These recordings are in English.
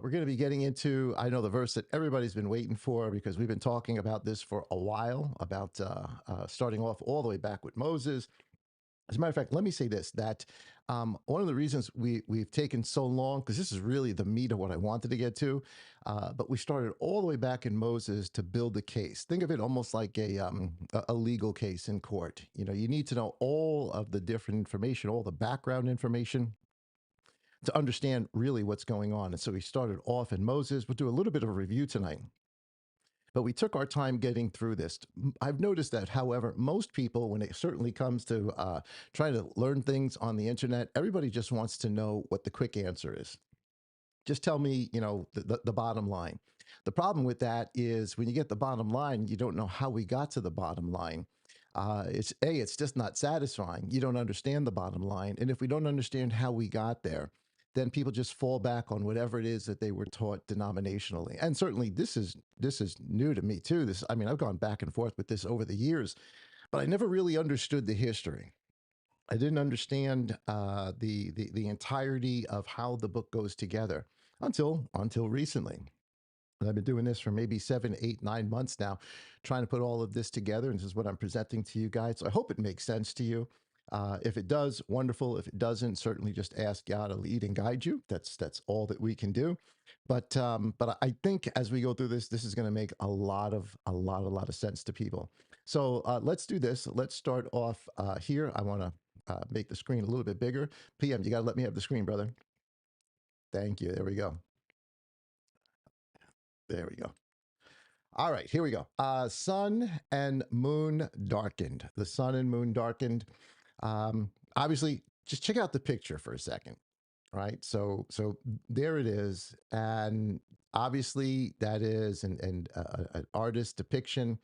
We're going to be getting into, I know, the verse that everybody's been waiting for because we've been talking about this for a while, about starting off all the way back with Moses. As a matter of fact, let me say this, that one of the reasons we've taken so long, because this is really the meat of what I wanted to get to, but we started all the way back in Moses to build the case. Think of it almost like a legal case in court. You know, you need to know all of the different information, all the background information to understand really what's going on. And so we started off in Moses. We'll do a little bit of a review tonight. But we took our time getting through this. I've noticed that, however, most people, when it certainly comes to trying to learn things on the internet, everybody just wants to know what the quick answer is. Just tell me, you know, the bottom line. The problem with that is when you get the bottom line, you don't know how we got to the bottom line. It's just not satisfying. You don't understand the bottom line. And if we don't understand how we got there, then people just fall back on whatever it is that they were taught denominationally. And certainly this is new to me too. I mean, I've gone back and forth with this over the years, but I never really understood the history. I didn't understand the entirety of how the book goes together until recently. And I've been doing this for maybe 7, 8, 9 months now, trying to put all of this together. And this is what I'm presenting to you guys. So I hope it makes sense to you. If it does, wonderful. If it doesn't, certainly just ask God to lead and guide you. That's all that we can do. But I think as we go through this, this is going to make a lot of sense to people. So let's do this. Let's start off here. I want to make the screen a little bit bigger. PM, you got to let me have the screen, brother. Thank you. There we go. There we go. All right, here we go. Sun and Moon Darkened. The sun and moon darkened. Obviously, just check out the picture for a second, right? So there it is, and obviously that is an artist depiction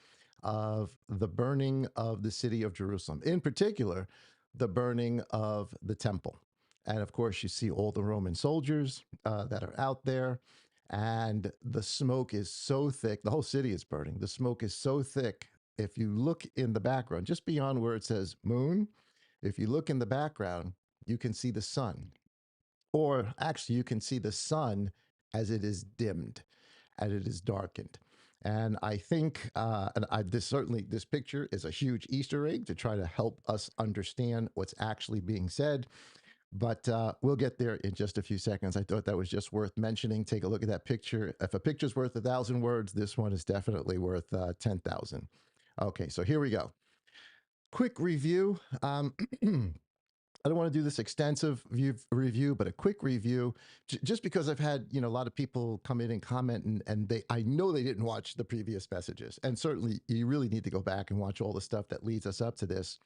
of the burning of the city of Jerusalem, in particular, the burning of the temple. And of course, you see all the Roman soldiers that are out there, and the smoke is so thick. The whole city is burning. The smoke is so thick. If you look in the background, just beyond where it says moon, if you look in the background, you can see the sun. Or actually, you can see the sun as it is dimmed, as it is darkened. And I think, this picture is a huge Easter egg to try to help us understand what's actually being said. But we'll get there in just a few seconds. I thought that was just worth mentioning. Take a look at that picture. If a picture's worth 1,000 words, this one is definitely worth 10,000. Okay, so here we go. Quick review. I don't want to do this extensive review, but a quick review, just because I've had a lot of people come in and comment, and I know they didn't watch the previous messages, and certainly you really need to go back and watch all the stuff that leads us up to this,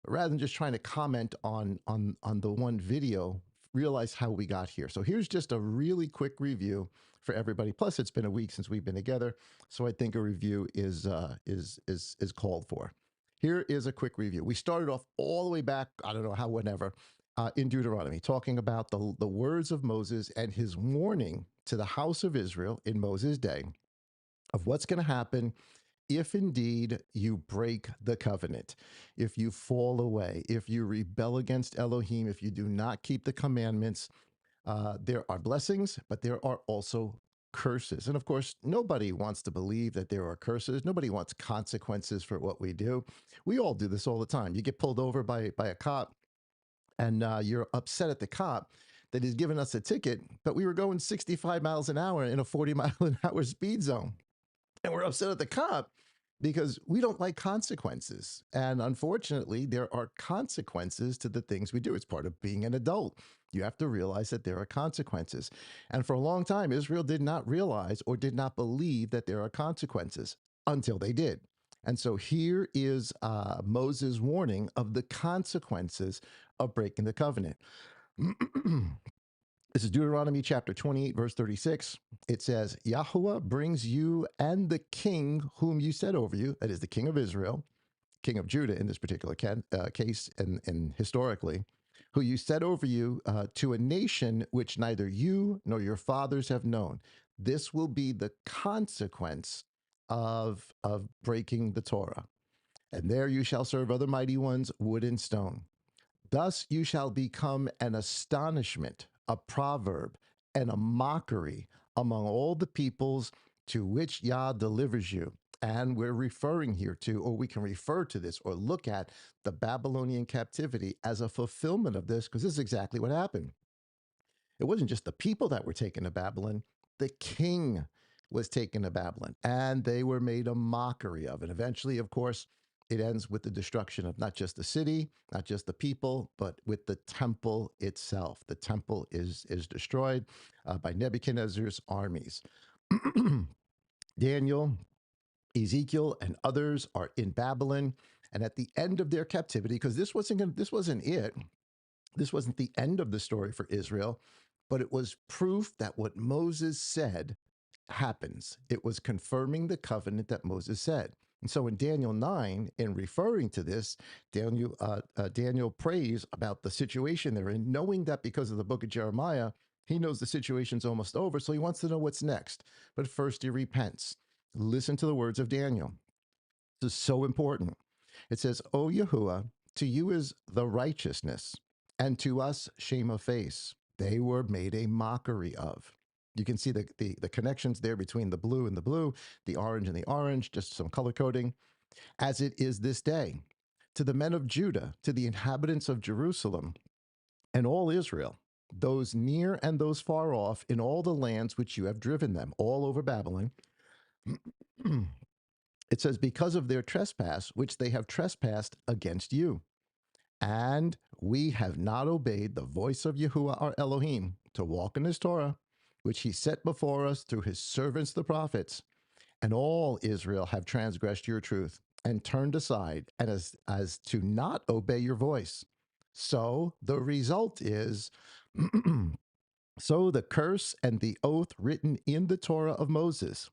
rather than just trying to comment on the one video. Realize how we got here. So here's just a really quick review for everybody. Plus, it's been a week since we've been together, so I think a review is called for. Here is a quick review. We started off all the way back, I don't know how, whenever, in Deuteronomy, talking about the words of Moses and his warning to the house of Israel in Moses' day of what's going to happen if indeed you break the covenant, if you fall away, if you rebel against Elohim, if you do not keep the commandments. There are blessings, but there are also curses. And of course, nobody wants to believe that there are curses. Nobody wants consequences for what we do. We all do this all the time. You get pulled over by a cop, and you're upset at the cop that he's given us a ticket, but we were going 65 miles an hour in a 40-mile-an-hour speed zone. And we're upset at the cop because we don't like consequences. And unfortunately, there are consequences to the things we do. It's part of being an adult. You have to realize that there are consequences. And for a long time, Israel did not realize or did not believe that there are consequences until they did. And so here is Moses' warning of the consequences of breaking the covenant. This is Deuteronomy chapter 28, verse 36. It says, Yahuwah brings you and the king whom you set over you, that is the king of Israel, king of Judah in this particular case, and historically, who you set over you to a nation which neither you nor your fathers have known. This will be the consequence of breaking the Torah. And there you shall serve other mighty ones, wood and stone. Thus you shall become an astonishment, a proverb, and a mockery among all the peoples to which Yah delivers you. And we're referring here to, or we can refer to this or look at the Babylonian captivity as a fulfillment of this, because this is exactly what happened. It wasn't just the people that were taken to Babylon, the king was taken to Babylon, and they were made a mockery of. And eventually, of course, it ends with the destruction of not just the city, not just the people, but with the temple itself. The temple is destroyed by Nebuchadnezzar's armies. Daniel, Ezekiel, and others are in Babylon, and at the end of their captivity, because this wasn't it. This wasn't the end of the story for Israel, but it was proof that what Moses said happens. It was confirming the covenant that Moses said. And so in Daniel 9, in referring to this, Daniel prays about the situation they're in, knowing that because of the book of Jeremiah, he knows the situation's almost over, so he wants to know what's next. But first he repents. Listen to the words of Daniel. This is so important. It says, O Yahuwah, to you is the righteousness, and to us shame of face. They were made a mockery of. You can see the connections there between the blue and the orange and the orange, just some color coding, as it is this day. To the men of Judah, to the inhabitants of Jerusalem, and all Israel, those near and those far off, in all the lands which you have driven them, all over Babylon. It says, because of their trespass, which they have trespassed against you. And we have not obeyed the voice of Yahuwah our Elohim to walk in his Torah, which he set before us through his servants the prophets. And all Israel have transgressed your truth and turned aside, and as to not obey your voice. So the result is so the curse and the oath written in the Torah of Moses,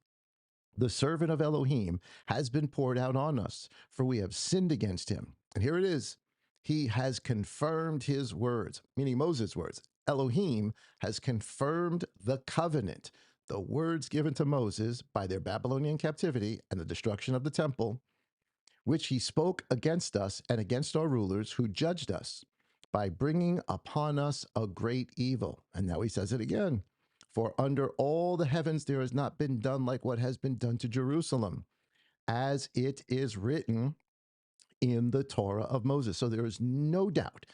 the servant of Elohim, has been poured out on us, for we have sinned against him. And here it is. He has confirmed his words, meaning Moses' words. Elohim has confirmed the covenant, the words given to Moses by their Babylonian captivity and the destruction of the temple, which he spoke against us and against our rulers who judged us by bringing upon us a great evil. And now he says it again. For under all the heavens there has not been done like what has been done to Jerusalem, as it is written in the Torah of Moses. So there is no doubt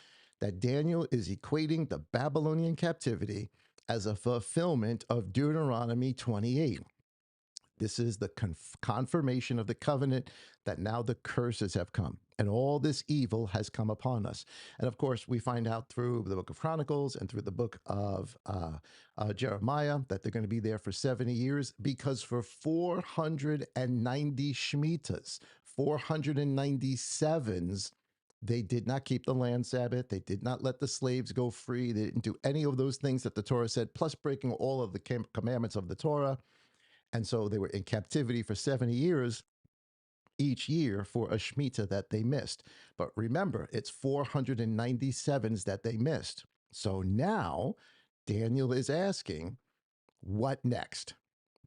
that Daniel is equating the Babylonian captivity as a fulfillment of Deuteronomy 28. This is the confirmation of the covenant that now the curses have come and all this evil has come upon us. And of course, we find out through the book of Chronicles and through the book of Jeremiah that they're going to be there for 70 years because for 490 Shemitas, 497s, they did not keep the land Sabbath. They did not let the slaves go free. They didn't do any of those things that the Torah said, plus breaking all of the commandments of the Torah. And so they were in captivity for 70 years each year for a Shemitah that they missed. But remember, it's 497s that they missed. So now Daniel is asking, what next?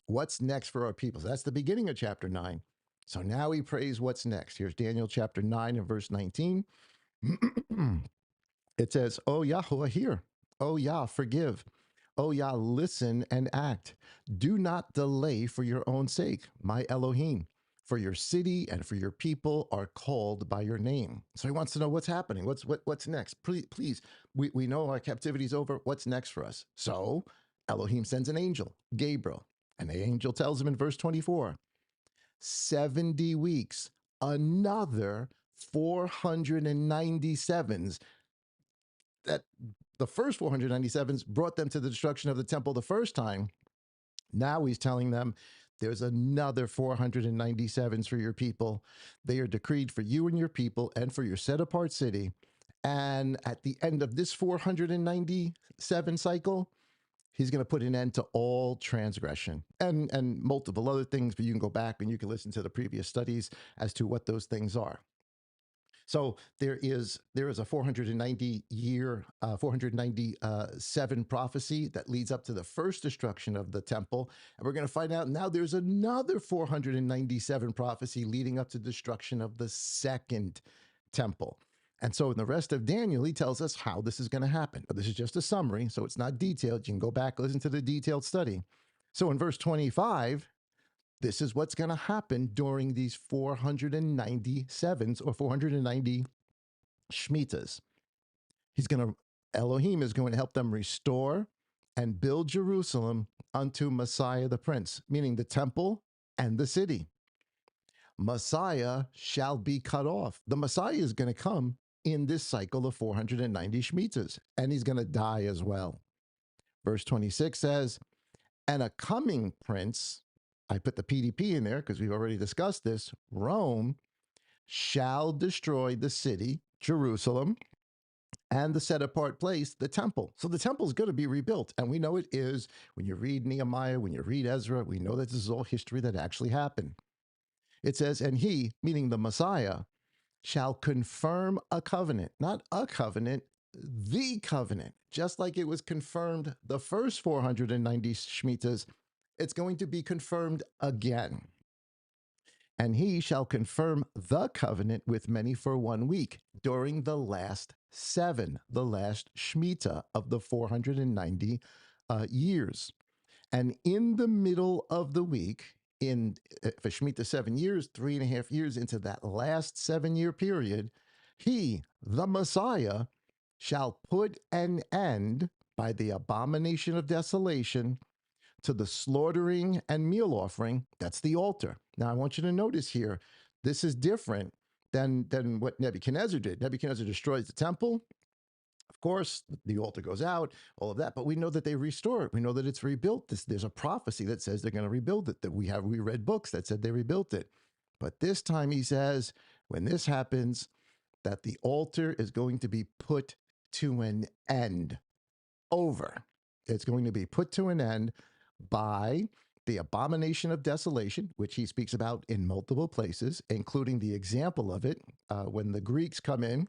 What's next for our people? So that's the beginning of chapter 9. So now he prays what's next. Here's Daniel chapter 9 and verse 19. It says, "O Yahweh, hear. O Yah, forgive. O Yah, listen and act. Do not delay for your own sake, my Elohim. For your city and for your people are called by your name." So he wants to know what's happening. What's next? Please, we know our captivity is over. What's next for us? So Elohim sends an angel, Gabriel, and the angel tells him in verse 24, 70 weeks, another 497s. That the first 497s brought them to the destruction of the temple the first time. Now he's telling them there's another 497s for your people. They are decreed for you and your people and for your set apart city. And at the end of this 497 cycle, he's going to put an end to all transgression and multiple other things, but you can go back and you can listen to the previous studies as to what those things are. So there is a 497 prophecy that leads up to the first destruction of the temple. And we're going to find out now there's another 497 prophecy leading up to destruction of the second temple. And so in the rest of Daniel, he tells us how this is going to happen. But this is just a summary, so it's not detailed. You can go back, listen to the detailed study. So in verse 25, this is what's going to happen during these 497s or 490 Shemitas. Elohim is going to help them restore and build Jerusalem unto Messiah the Prince, meaning the temple and the city. Messiah shall be cut off. The Messiah is going to come in this cycle of 490 Shemitas, and he's going to die as well. Verse 26 says, and a coming prince, I put the PDP in there because we've already discussed this, Rome, shall destroy the city, Jerusalem, and the set apart place, the temple. So the temple is going to be rebuilt. And we know it is. When you read Nehemiah, when you read Ezra, we know that this is all history that actually happened. It says, and he, meaning the Messiah, shall confirm a covenant, not a covenant, the covenant. Just like it was confirmed the first 490 Shemitas, it's going to be confirmed again. And he shall confirm the covenant with many for 1 week during the last 7, the last Shemitah of the 490 years. And in the middle of the week, for Shemitah 7 years, 3.5 years into that last 7-year period, he, the Messiah, shall put an end by the abomination of desolation to the slaughtering and meal offering. That's the altar. Now, I want you to notice here, this is different than what Nebuchadnezzar did. Nebuchadnezzar destroys the temple. Of course, the altar goes out, all of that, but we know that they restore it. We know that it's rebuilt. There's a prophecy that says they're going to rebuild it, that we read books that said they rebuilt it. But this time he says, when this happens, that the altar is going to be put to an end. Over. It's going to be put to an end by the abomination of desolation, which he speaks about in multiple places, including the example of it when the Greeks come in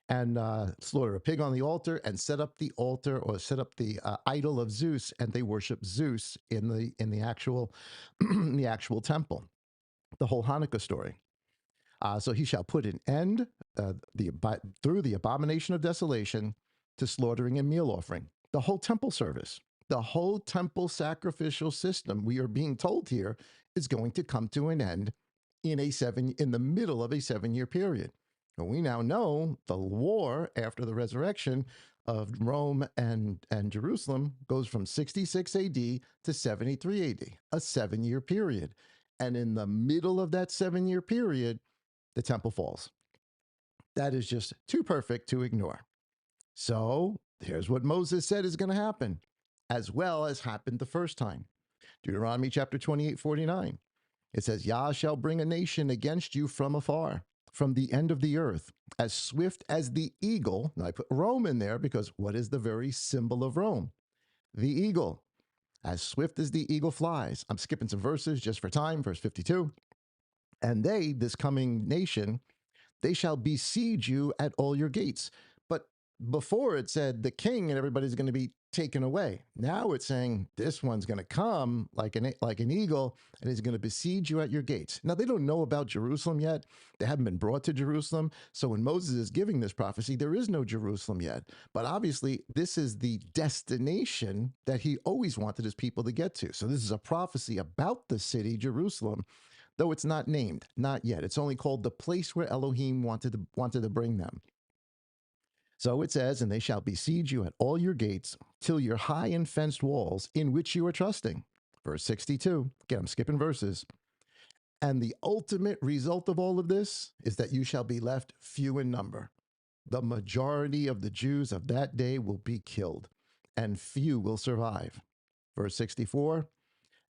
and slaughter a pig on the altar and set up the altar or set up the idol of Zeus, and they worship Zeus in the actual in the actual temple. The whole Hanukkah story. So he shall put an end through the abomination of desolation to slaughtering and meal offering. The whole temple service, the whole temple sacrificial system, we are being told here, is going to come to an end in the middle of a 7-year period. And we now know the war after the resurrection of Rome and Jerusalem goes from 66 AD to 73 AD, a 7-year period. And in the middle of that 7-year period, the temple falls. That is just too perfect to ignore. So here's what Moses said is going to happen, as well as happened the first time. Deuteronomy chapter 28:49. It says, Yah shall bring a nation against you from afar, from the end of the earth, as swift as the eagle. Now I put Rome in there because what is the very symbol of Rome? The eagle. As swift as the eagle flies. I'm skipping some verses just for time. Verse 52. And they, this coming nation, they shall besiege you at all your gates. But before it said the king and everybody's going to be taken away. Now it's saying this one's going to come like an eagle and is going to besiege you at your gates. Now they don't know about Jerusalem yet. They haven't been brought to Jerusalem. So when Moses is giving this prophecy, there is no Jerusalem yet. But obviously this is the destination that he always wanted his people to get to. So this is a prophecy about the city, Jerusalem, though it's not named, not yet. It's only called the place where Elohim wanted to bring them. So it says, and they shall besiege you at all your gates till your high and fenced walls in which you are trusting. Verse 62. Again, I'm skipping verses. And the ultimate result of all of this is that you shall be left few in number. The majority of the Jews of that day will be killed, and few will survive. Verse 64.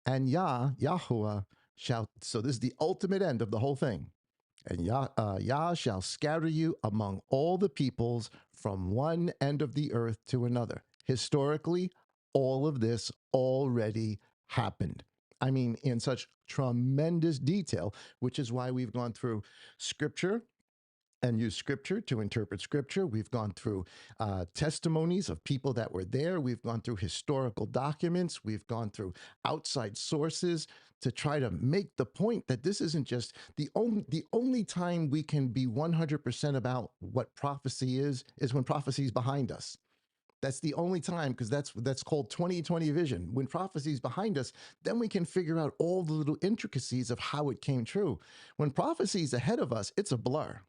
And Yahuwah, so this is the ultimate end of the whole thing. And Yah shall scatter you among all the peoples from one end of the earth to another. Historically, all of this already happened. I mean, in such tremendous detail, which is why we've gone through scripture and use scripture to interpret scripture. We've gone through testimonies of people that were there. We've gone through historical documents. We've gone through outside sources to try to make the point that this isn't just the only time we can be 100% about what prophecy is when prophecy is behind us. That's the only time, because that's called 2020 vision. When prophecy is behind us, then we can figure out all the little intricacies of how it came true. When prophecy is ahead of us, it's a blur.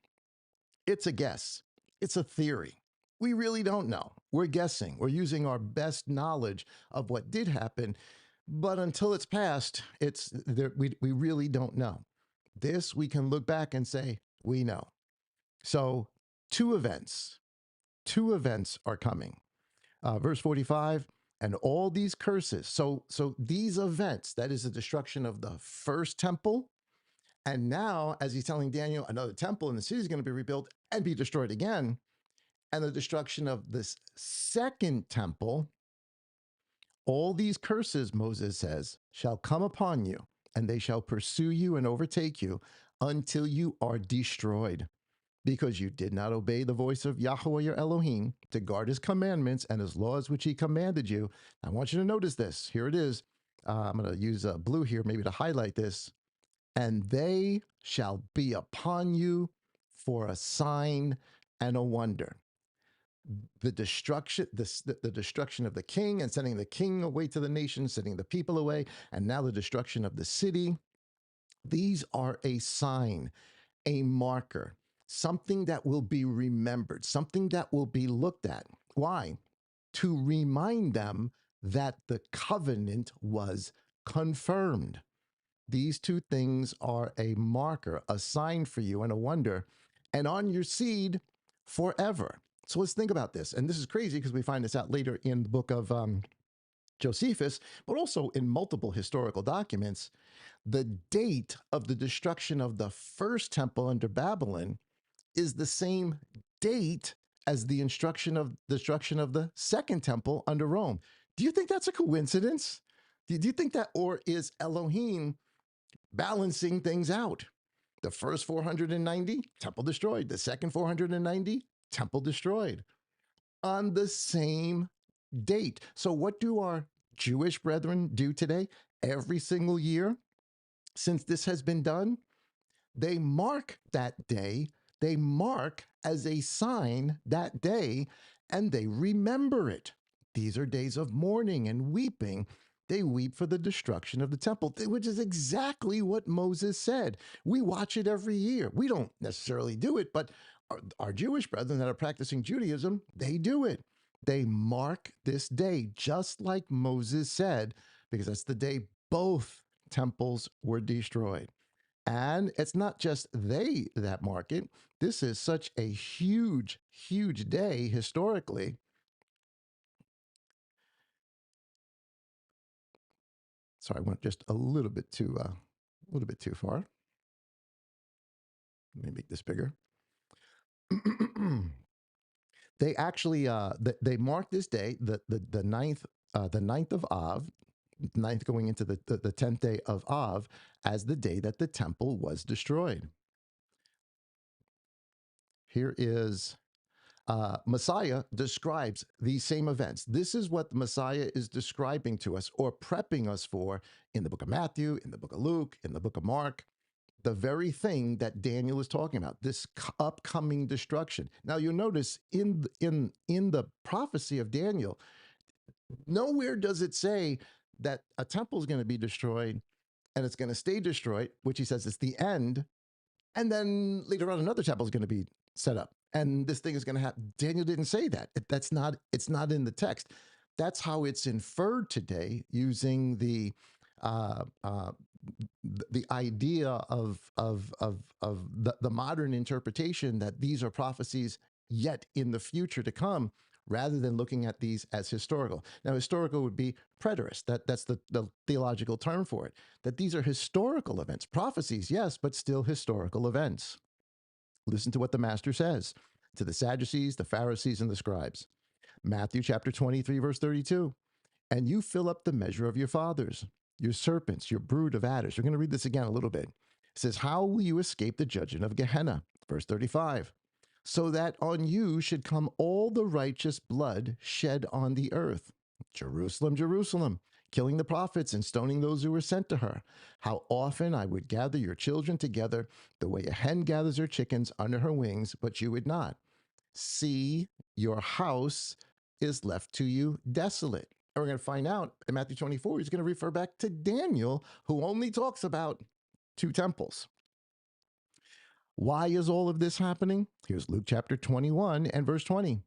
It's a guess. It's a theory. We really don't know. We're guessing. We're using our best knowledge of what did happen, but until it's past, it's there, we really don't know. This we can look back and say we know. So two events, two events are coming. Verse 45, and all these curses. So these events, that is the destruction of the first temple, and now, as he's telling Daniel, another temple in the city is going to be rebuilt and be destroyed again. And the destruction of this second temple, all these curses, Moses says, shall come upon you, and they shall pursue you and overtake you until you are destroyed, because you did not obey the voice of Yahweh your Elohim to guard his commandments and his laws which he commanded you. I want you to notice this. Here it is. I'm going to use blue here maybe to highlight this. And they shall be upon you for a sign and a wonder. The destruction, the destruction of the king and sending the king away to the nations, sending the people away, and now the destruction of the city. These are a sign, a marker, something that will be remembered, something that will be looked at. Why? To remind them that the covenant was confirmed. These two things are a marker, a sign for you, and a wonder, and on your seed forever. So let's think about this. And this is crazy because we find this out later in the book of Josephus, but also in multiple historical documents. The date of the destruction of the first temple under Babylon is the same date as the destruction of the second temple under Rome. Do you think that's a coincidence? Do you think that, or is Elohim balancing things out? The first 490, temple destroyed. The second 490, temple destroyed on the same date. So, what do our Jewish brethren do today? Every single year since this has been done, they mark that day. They mark as a sign that day, and they remember it. These are days of mourning and weeping. They weep for the destruction of the temple, which is exactly what Moses said. We watch it every year. We don't necessarily do it, but our Jewish brethren that are practicing Judaism, they do it. They mark this day, just like Moses said, because that's the day both temples were destroyed. And it's not just they that mark it. This is such a huge, huge day historically. Sorry, I went just a little bit too far. Let me make this bigger. They actually they mark this day, the ninth of Av, ninth going into the 10th day of Av, as the day that the temple was destroyed. Here is Messiah describes these same events. This is what the Messiah is describing to us or prepping us for in the book of Matthew, in the book of Luke, in the book of Mark, the very thing that Daniel is talking about, this upcoming destruction. Now you'll notice in the prophecy of Daniel, nowhere does it say that a temple is going to be destroyed and it's going to stay destroyed, which he says is the end, and then later on another temple is going to be set up and this thing is going to happen. Daniel didn't say that. It's not in the text. That's how it's inferred today using uh, uh, the idea of the modern interpretation that these are prophecies yet in the future to come, rather than looking at these as historical. Now, historical would be preterist. That's the theological term for it. That these are historical events, prophecies, yes, but still historical events. Listen to what the master says to the Sadducees, the Pharisees, and the scribes. Matthew chapter 23, verse 32. And you fill up the measure of your fathers, your serpents, your brood of adders. We're going to read this again a little bit. It says, how will you escape the judgment of Gehenna? Verse 35. So that on you should come all the righteous blood shed on the earth. Jerusalem, Jerusalem, killing the prophets and stoning those who were sent to her. How often I would gather your children together the way a hen gathers her chickens under her wings, but you would not. See, your house is left to you desolate. And we're going to find out in Matthew 24, he's going to refer back to Daniel, who only talks about two temples. Why is all of this happening? Here's Luke chapter 21 and verse 20.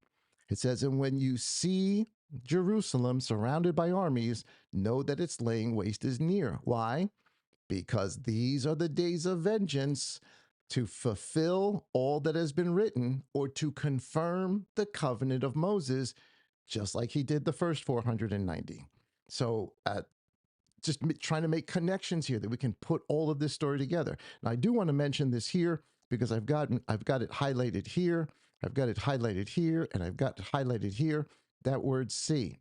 It says, and when you see Jerusalem surrounded by armies, know that its laying waste is near. Why? Because these are the days of vengeance, to fulfill all that has been written, or to confirm the covenant of Moses, just like he did the first 490. So just trying to make connections here that we can put all of this story together. Now, I do want to mention this here because I've got it highlighted here, I've got it highlighted here, and I've got it highlighted here. That word see.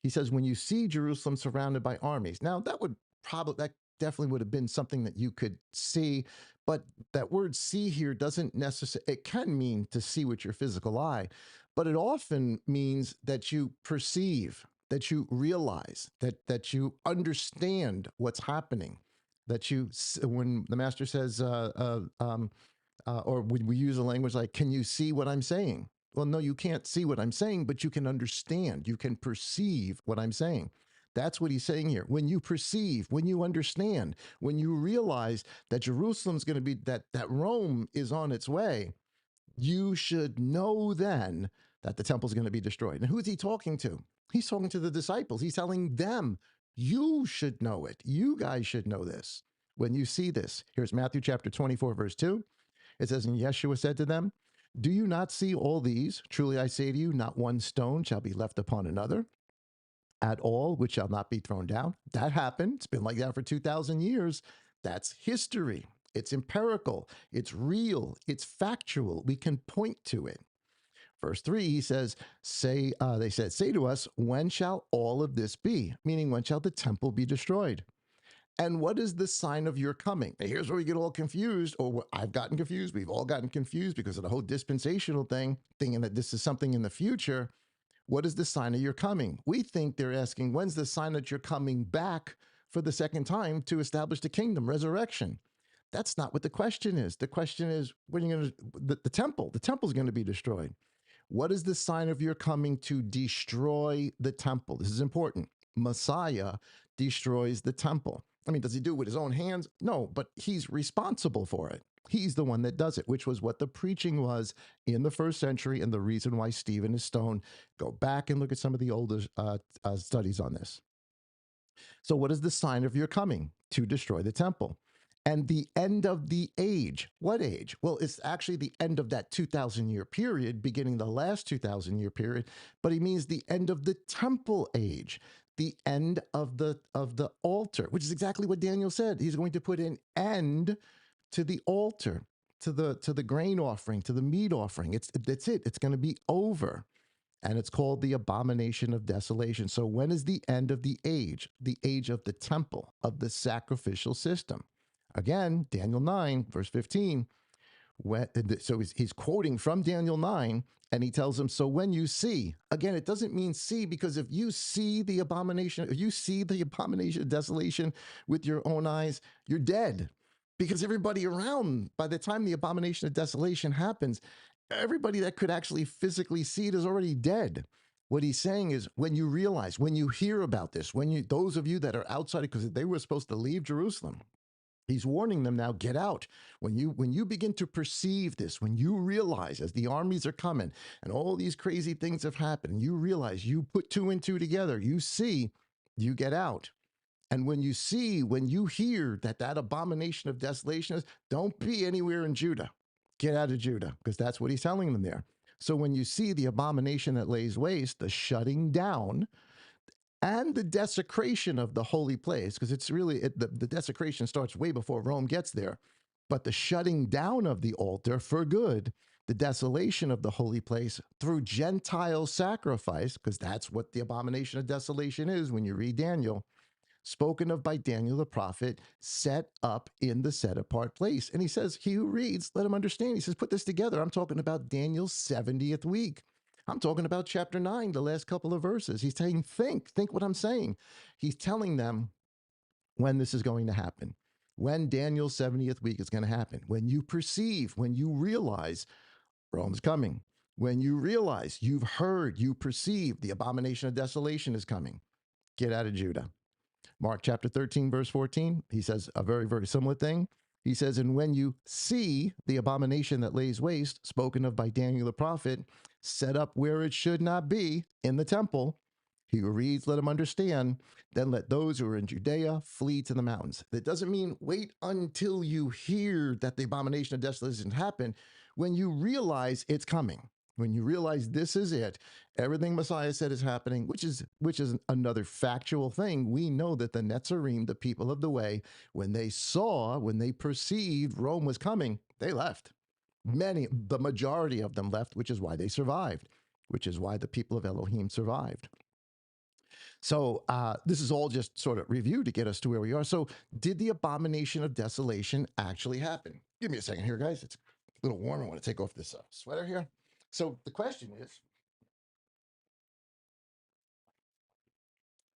He says, when you see Jerusalem surrounded by armies. Now, that definitely would have been something that you could see, but that word see here doesn't necessarily, it can mean to see with your physical eye, but it often means that you perceive, that you realize, that you understand what's happening, that you, when the master says, or when we use a language like, can you see what I'm saying? Well, no, you can't see what I'm saying, but you can understand, you can perceive what I'm saying. That's what he's saying here. When you perceive, when you understand, when you realize that Jerusalem's going to be, that Rome is on its way, you should know then that the temple's going to be destroyed. And who's he talking to? He's talking to the disciples. He's telling them, you should know it. You guys should know this. When you see this, here's Matthew chapter 24, verse 2. It says, and Yeshua said to them, do you not see all these? Truly I say to you, not one stone shall be left upon another at all, which shall not be thrown down. That happened. It's been like that for 2,000 years. That's history. It's empirical. It's real. It's factual. We can point to it. Verse 3, he says, say to us, when shall all of this be? Meaning, when shall the temple be destroyed? And what is the sign of your coming? Now, here's where we get all confused, or I've gotten confused. We've all gotten confused because of the whole dispensational thing, thinking that this is something in the future. What is the sign of your coming? We think they're asking, when's the sign that you're coming back for the second time to establish the kingdom, resurrection? That's not what the question is. The question is, when you're going to, the temple's going to be destroyed. What is the sign of your coming to destroy the temple? This is important. Messiah destroys the temple. I mean, does he do it with his own hands? No, but he's responsible for it. He's the one that does it, which was what the preaching was in the first century and the reason why Stephen is stoned. Go back and look at some of the older studies on this. So what is the sign of your coming? To destroy the temple. And the end of the age. What age? Well, it's actually the end of that 2,000-year period, beginning the last 2,000-year period, but he means the end of the temple age, the end of the altar, which is exactly what Daniel said. He's going to put an end to the altar, to the grain offering, to the meat offering. That's it. It's going to be over. And it's called the abomination of desolation. So when is the end of the age? The age of the temple, of the sacrificial system. Again, Daniel 9, verse 15. So he's quoting from Daniel 9, and he tells him, so when you see, again, it doesn't mean see, because if you see the abomination, if you see the abomination of desolation with your own eyes, you're dead. Because everybody around, by the time the abomination of desolation happens, everybody that could actually physically see it is already dead. What he's saying is, when you realize, when you hear about this, those of you that are outside, because they were supposed to leave Jerusalem, he's warning them now, get out. When you begin to perceive this, when you realize as the armies are coming and all these crazy things have happened, and you realize, you put two and two together, you see, you get out. And when you hear that abomination of desolation is, don't be anywhere in Judah. Get out of Judah, because that's what he's telling them there. So when you see the abomination that lays waste, the shutting down, and the desecration of the holy place, because it's really, the desecration starts way before Rome gets there, but the shutting down of the altar for good, the desolation of the holy place through Gentile sacrifice, because that's what the abomination of desolation is when you read Daniel, spoken of by Daniel the prophet, set up in the set apart place. And he says, he who reads, let him understand. He says, put this together. I'm talking about Daniel's 70th week. I'm talking about chapter 9, the last couple of verses. He's saying, think what I'm saying. He's telling them when this is going to happen, when Daniel's 70th week is going to happen, when you perceive, when you realize Rome's coming, When you realize, you've heard, you perceive the abomination of desolation is coming, get out of Judah. Mark chapter 13, verse 14, he says a very, very similar thing. He says, and when you see the abomination that lays waste, spoken of by Daniel the prophet, set up where it should not be in the temple, he who reads, let him understand. Then let those who are in Judea flee to the mountains. That doesn't mean wait until you hear that the abomination of desolation happened. When you realize it's coming, when you realize this is it, everything Messiah said is happening, which is another factual thing. We know that the Netzarim, the people of the way, when they perceived Rome was coming, they left. The majority of them left, which is why they survived, which is why the people of Elohim survived. So this is all just sort of review to get us to where we are. So did the abomination of desolation actually happen? Give me a second here, guys. It's a little warm. I want to take off this sweater here. So the question is,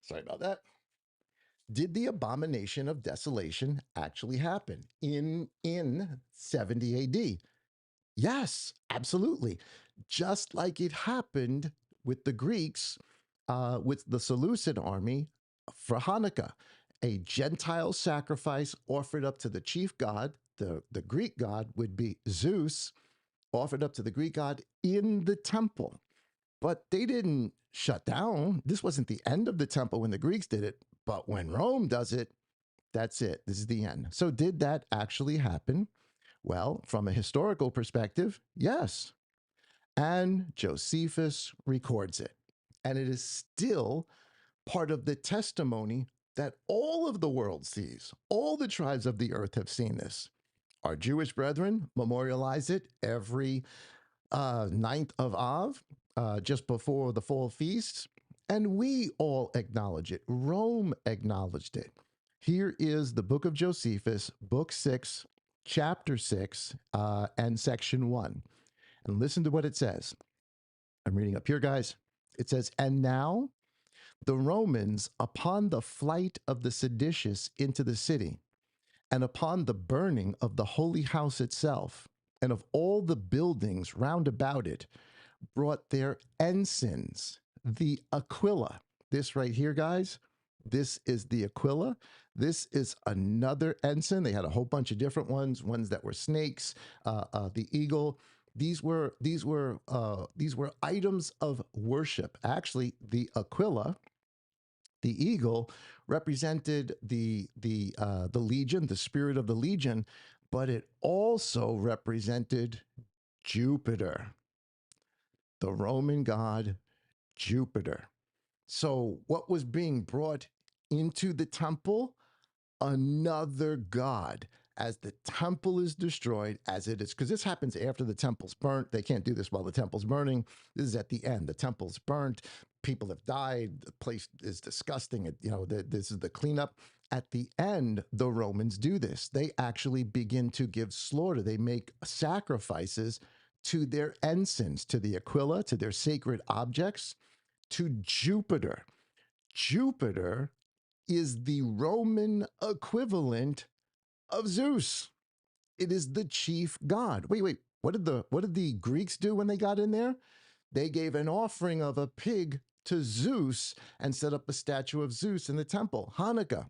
sorry about that. Did the abomination of desolation actually happen in 70 AD? Yes, absolutely. Just like it happened with the Greeks, with the Seleucid army for Hanukkah, a Gentile sacrifice offered up to the chief god, the Greek god would be Zeus, offered up to the Greek god in the temple. But they didn't shut down. This wasn't the end of the temple when the Greeks did it. But when Rome does it, that's it. This is the end. So did that actually happen? Well, from a historical perspective, yes. And Josephus records it. And it is still part of the testimony that all of the world sees. All the tribes of the earth have seen this. Our Jewish brethren memorialize it every 9th of Av, just before the fall feast. And we all acknowledge it. Rome acknowledged it. Here is the book of Josephus, book 6, chapter 6, and section 1. And listen to what it says. I'm reading up here, guys. It says, and now the Romans, upon the flight of the seditious into the city, and upon the burning of the holy house itself, and of all the buildings round about it, brought their ensigns, the Aquila. This right here, guys, this is the Aquila. This is another ensign. They had a whole bunch of different ones that were snakes, the eagle. These were items of worship. Actually, the Aquila, the eagle, represented the legion, the spirit of the legion, but it also represented Jupiter, the Roman god Jupiter. So what was being brought into the temple? Another god. As the temple is destroyed, as it is, because this happens after the temple's burnt. They can't do this while the temple's burning. This is at the end. The temple's burnt. People have died. The place is disgusting. This is the cleanup. At the end, the Romans do this. They actually begin to give slaughter. They make sacrifices to their ensigns, to the Aquila, to their sacred objects, to Jupiter. Jupiter is the Roman equivalent of Zeus. It is the chief god. Wait. What did the Greeks do when they got in there? They gave an offering of a pig to Zeus and set up a statue of Zeus in the temple. Hanukkah.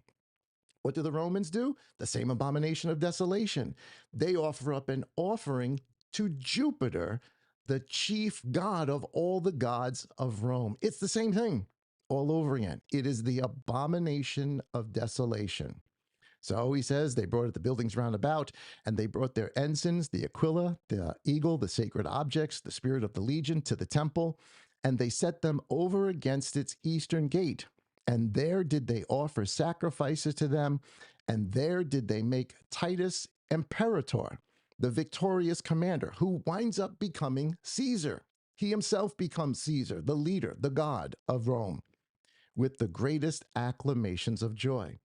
What do the Romans do? The same abomination of desolation. They offer up an offering to Jupiter, the chief god of all the gods of Rome. It's the same thing all over again. It is the abomination of desolation. So he says they brought the buildings round about, and they brought their ensigns, the Aquila, the eagle, the sacred objects, the spirit of the legion, to the temple, and they set them over against its eastern gate. And there did they offer sacrifices to them, and there did they make Titus Imperator, the victorious commander, who winds up becoming Caesar. He himself becomes Caesar, the leader, the god of Rome, with the greatest acclamations of joy.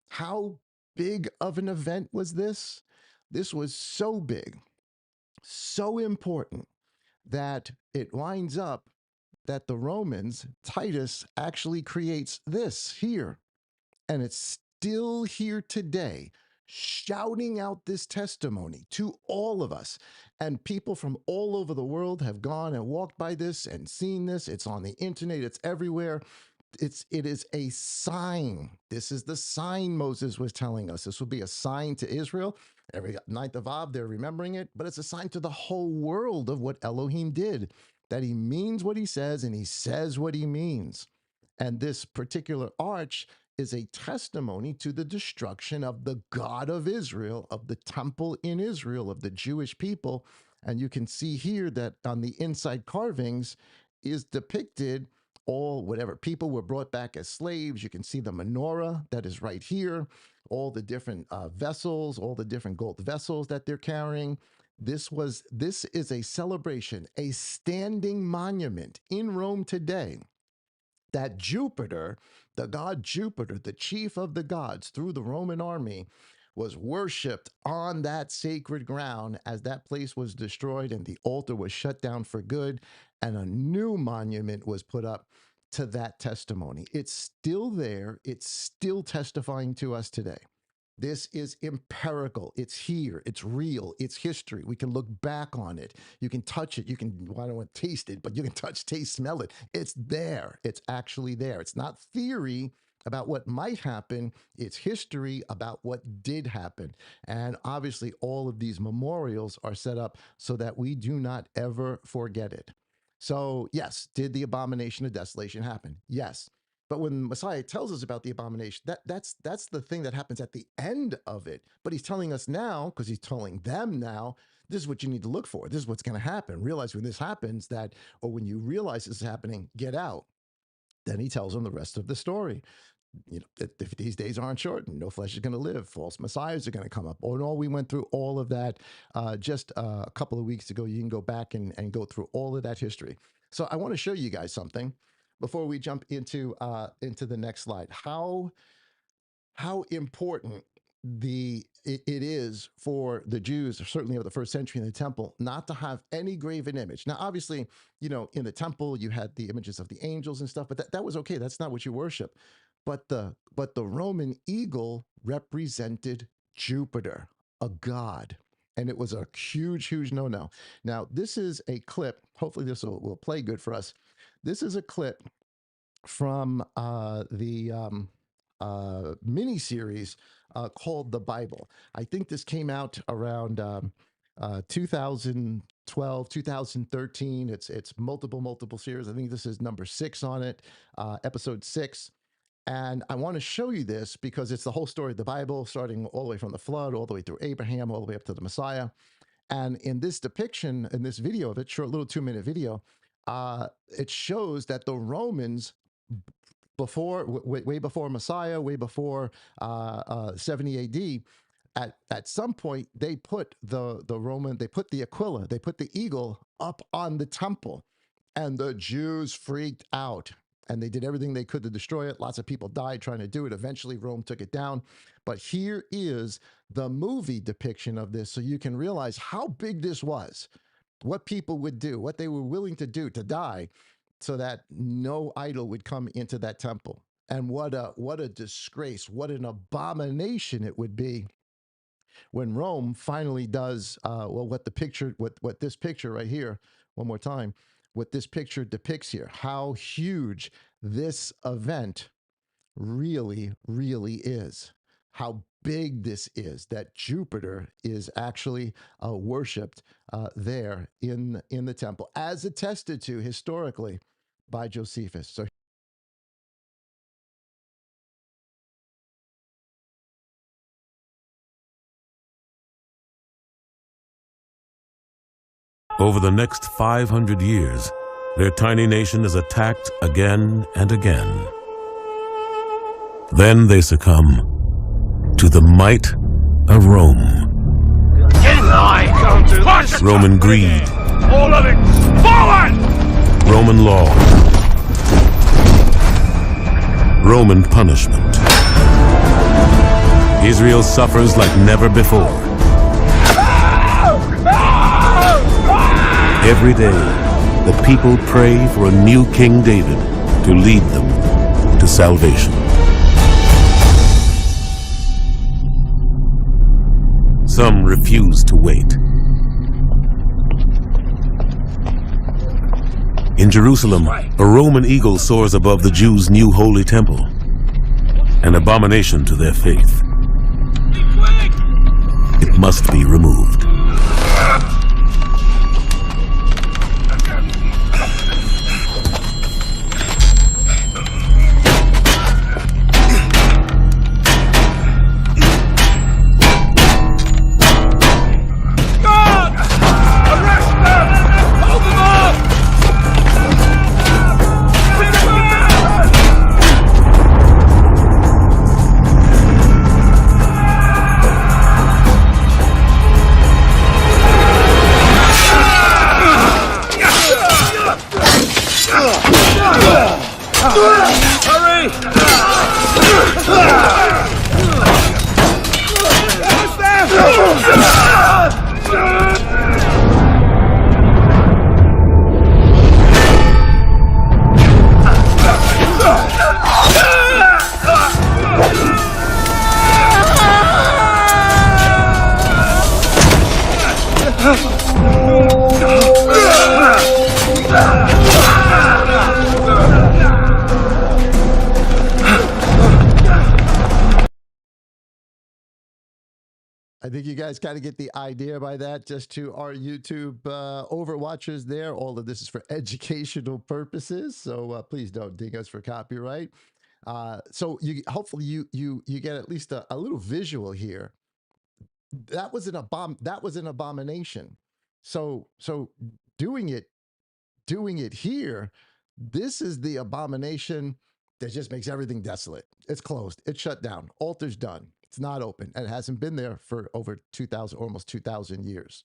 How big of an event was this? This was so big, so important, that it winds up that the Romans, Titus actually creates this here. And it's still here today, shouting out this testimony to all of us. And people from all over the world have gone and walked by this and seen this. It's on the internet, it's everywhere. It is a sign. This is the sign Moses was telling us. This will be a sign to Israel. Every ninth of Av, they're remembering it, but it's a sign to the whole world of what Elohim did, that he means what he says and he says what he means. And this particular arch is a testimony to the destruction of the God of Israel, of the temple in Israel, of the Jewish people. And you can see here that on the inside carvings is depicted all whatever people were brought back as slaves. You can see the menorah that is right here, all the different vessels, all the different gold vessels that they're carrying. This is a celebration, a standing monument in Rome today, that Jupiter, the god Jupiter, the chief of the gods through the Roman army, was worshipped on that sacred ground as that place was destroyed and the altar was shut down for good, and a new monument was put up to that testimony. It's still there. It's still testifying to us today. This is empirical. It's here. It's real. It's history. We can look back on it. You can touch it. You can, well, I don't want to taste it, but you can touch, taste, smell it. It's there. It's actually there. It's not theory about what might happen. It's history about what did happen. And obviously, all of these memorials are set up so that we do not ever forget it. So, yes, did the abomination of desolation happen? Yes. But when Messiah tells us about the abomination, that's the thing that happens at the end of it. But he's telling us now, because he's telling them now, this is what you need to look for. This is what's going to happen. Realize when this happens that, or when you realize this is happening, get out. Then he tells them the rest of the story. You know, if these days aren't shortened, no flesh is going to live. False messiahs are going to come up. Oh, no, we went through all of that just a couple of weeks ago. You can go back and go through all of that history. So I want to show you guys something before we jump into the next slide. How important it is for the Jews, certainly of the first century in the temple, not to have any graven image. Now, obviously, you know, in the temple you had the images of the angels and stuff, but that was okay. That's not what you worship. But the Roman eagle represented Jupiter, a god. And it was a huge, huge no-no. Now, this is a clip. Hopefully this will play good for us. This is a clip from the mini-series called The Bible. I think this came out around 2012, 2013. It's multiple series. I think this is number 6 on it, episode 6. And I want to show you this because it's the whole story of the Bible, starting all the way from the flood, all the way through Abraham, all the way up to the Messiah. And in this depiction, in this video of it, short little 2-minute video, it shows that the Romans, way before Messiah, way before 70 AD, at some point they put they put the Aquila, they put the eagle up on the temple, and the Jews freaked out. And they did everything they could to destroy it. Lots of people died trying to do it. Eventually, Rome took it down. But here is the movie depiction of this so you can realize how big this was, what people would do, what they were willing to do to die so that no idol would come into that temple. And what a disgrace, what an abomination it would be when Rome finally does, what this picture right here, one more time, what this picture depicts here, how huge this event really, really is, how big this is, that Jupiter is actually worshipped there in the temple, as attested to historically by Josephus. So over the next 500 years, their tiny nation is attacked again and again. Then they succumb to the might of Rome. Roman greed. All of it, forward! Roman law. Roman punishment. Israel suffers like never before. Every day, the people pray for a new King David to lead them to salvation. some refuse to wait. In Jerusalem, a Roman eagle soars above the Jews' new holy temple, an abomination to their faith. It must be removed. I think you guys kind of get the idea by that. Just to our YouTube overwatchers there, all of this is for educational purposes, so please don't ding us for copyright. So you hopefully you get at least a little visual here. That was an abomination. So doing it here, this is the abomination that just makes everything desolate. It's closed. It's shut down. Altar's done. It's not open. And it hasn't been there for over 2,000, almost 2,000 years.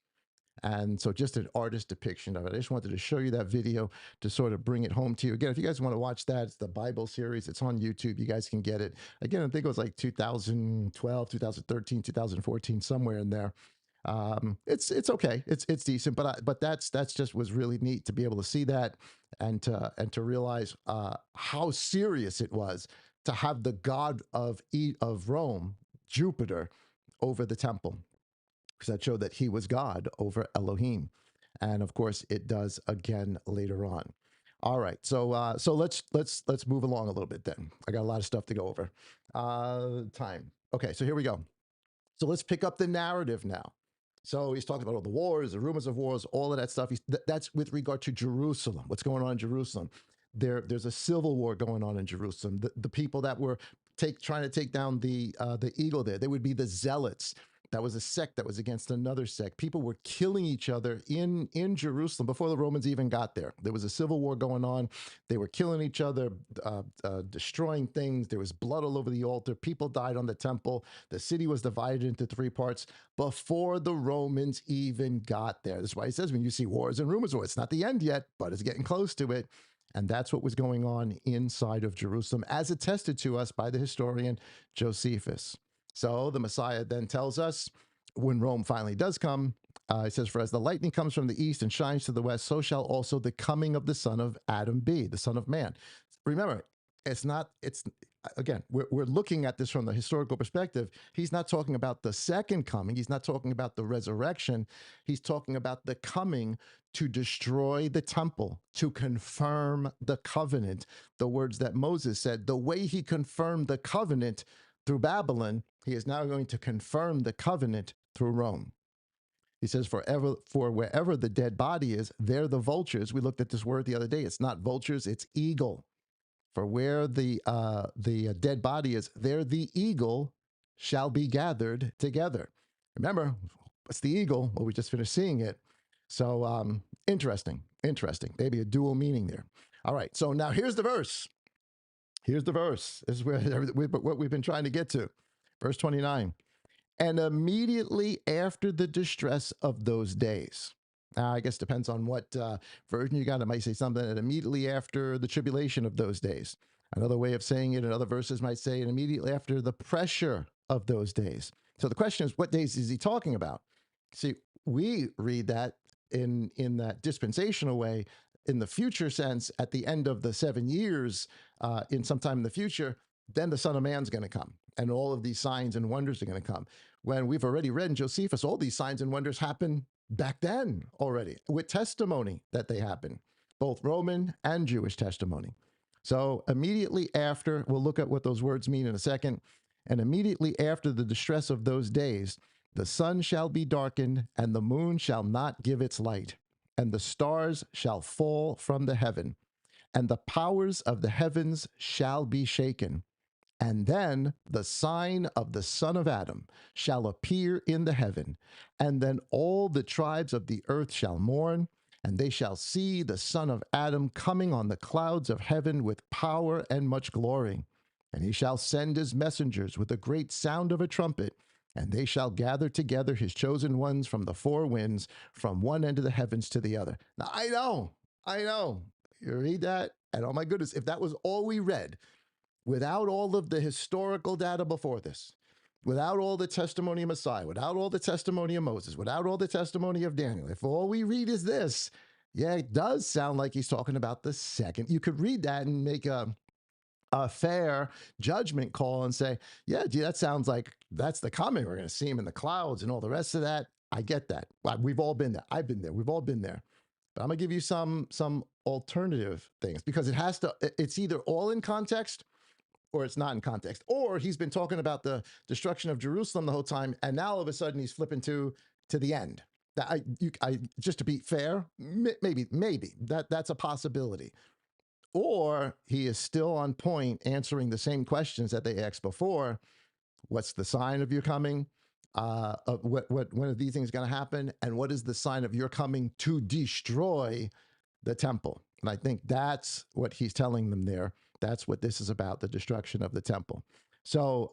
And so just an artist depiction of it. I just wanted to show you that video to sort of bring it home to you. Again, if you guys want to watch that, it's the Bible series. It's on YouTube. You guys can get it. Again, I think it was like 2012, 2013, 2014, somewhere in there. It's okay. It's decent, but that's just was really neat to be able to see that and to realize how serious it was to have the god of Rome, Jupiter, over the temple, because that showed that he was God over Elohim, and of course it does again later on. All right, so let's move along a little bit then. I got a lot of stuff to go over. Time. Okay, so here we go. So let's pick up the narrative now. So he's talking about all the wars, the rumors of wars, all of that stuff. That's with regard to Jerusalem. What's going on in Jerusalem? There's a civil war going on in Jerusalem. The people that were trying to take down the eagle there, they would be the zealots. That was a sect that was against another sect. People were killing each other in Jerusalem before the Romans even got there. There was a civil war going on. They were killing each other, destroying things. There was blood all over the altar. People died on the temple. The city was divided into three parts before the Romans even got there. That's why he says when you see wars and rumors of wars, it's not the end yet, but it's getting close to it. And that's what was going on inside of Jerusalem, as attested to us by the historian Josephus. So the Messiah then tells us when Rome finally does come, he says, for as the lightning comes from the east and shines to the west, so shall also the coming of the son of Adam be, the son of man. Remember, again, we're looking at this from the historical perspective. He's not talking about the second coming. He's not talking about the resurrection. He's talking about the coming to destroy the temple, to confirm the covenant. The words that Moses said, the way he confirmed the covenant through Babylon, he is now going to confirm the covenant through Rome. He says, for wherever the dead body is, there the vultures. We looked at this word the other day. It's not vultures, it's eagle. For where the dead body is, there the eagle shall be gathered together. Remember, what's the eagle? Well, we just finished seeing it. So interesting. Maybe a dual meaning there. All right, so now here's the verse. Here's the verse. This is what we've been trying to get to. Verse 29. And immediately after the distress of those days. Now, I guess it depends on what version you got. It might say something that immediately after the tribulation of those days. Another way of saying it in other verses might say, and immediately after the pressure of those days. So the question is, what days is he talking about? See, we read that in that dispensational way, in the future sense, at the end of the 7 years, in sometime in the future, then the Son of Man's going to come. and all of these signs and wonders are going to come. When we've already read in Josephus, all these signs and wonders happen back then already with testimony that they happen, both Roman and Jewish testimony. So immediately after, we'll look at what those words mean in a second. And immediately after the distress of those days, the sun shall be darkened, and the moon shall not give its light, and the stars shall fall from the heaven, and the powers of the heavens shall be shaken. And then the sign of the Son of Adam shall appear in the heaven, and then all the tribes of the earth shall mourn, and they shall see the Son of Adam coming on the clouds of heaven with power and much glory. And he shall send his messengers with a great sound of a trumpet, and they shall gather together his chosen ones from the four winds, from one end of the heavens to the other. Now, I know. You read that, and oh my goodness, if that was all we read, without all of the historical data before this, without all the testimony of Messiah, without all the testimony of Moses, without all the testimony of Daniel, if all we read is this, yeah, it does sound like he's talking about the second. You could read that and make a fair judgment call and say, yeah, gee, that sounds like that's the coming. We're going to see him in the clouds and all the rest of that. I get that. We've all been there. I've been there. We've all been there. But I'm going to give you some alternative things, because it's either all in context or it's not in context. Or he's been talking about the destruction of Jerusalem the whole time, and now all of a sudden he's flipping to the end. That just to be fair, maybe that's a possibility. Or he is still on point, answering the same questions that they asked before. What's the sign of your coming? When are these things going to happen? And what is the sign of your coming to destroy the temple? And I think that's what he's telling them there. That's what this is about, the destruction of the temple. So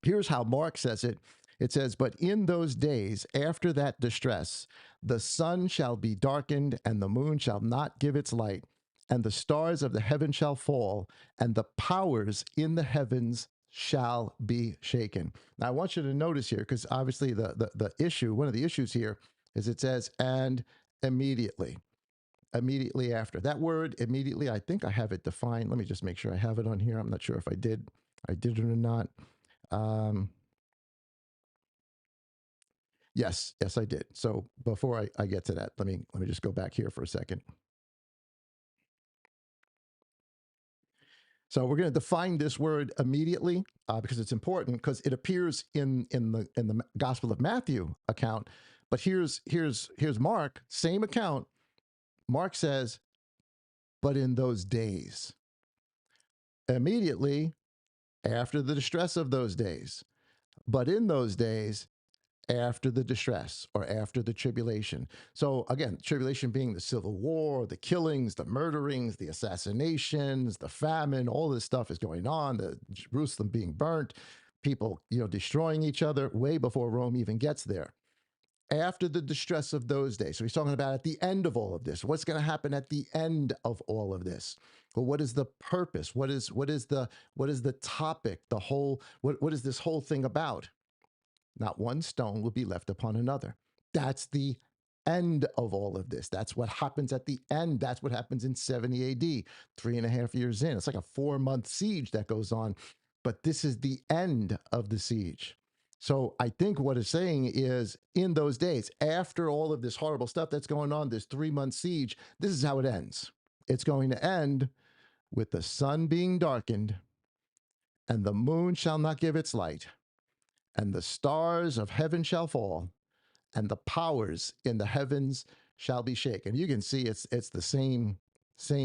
here's how Mark says it. It says, but in those days, after that distress, the sun shall be darkened, and the moon shall not give its light, and the stars of the heaven shall fall, and the powers in the heavens shall be shaken. Now, I want you to notice here, because obviously the issue, one of the issues here is it says, and immediately after. That word immediately, I think I have it defined. Let me just make sure I have it on here. I'm not sure if I did it or not. Yes, I did. So before I get to that, let me just go back here for a second. So we're going to define this word immediately because it's important, because it appears in the Gospel of Matthew account. But here's Mark, same account. Mark says, but in those days, immediately after the distress of those days, but in those days, after the distress or after the tribulation. So again, tribulation being the civil war, the killings, the murderings, the assassinations, the famine, all this stuff is going on, the Jerusalem being burnt, people, destroying each other way before Rome even gets there. After the distress of those days. So he's talking about at the end of all of this. What's going to happen at the end of all of this? Well, what is the purpose? What is the topic? The whole what is this whole thing about? Not one stone will be left upon another. That's the end of all of this. That's what happens at the end. That's what happens in 70 AD, 3.5 years in. It's like a 4-month siege that goes on, but this is the end of the siege. So I think what it's saying is, in those days, after all of this horrible stuff that's going on, this 3-month siege, this is how it ends. It's going to end with the sun being darkened, and the moon shall not give its light, and the stars of heaven shall fall, and the powers in the heavens shall be shaken. You can see it's the same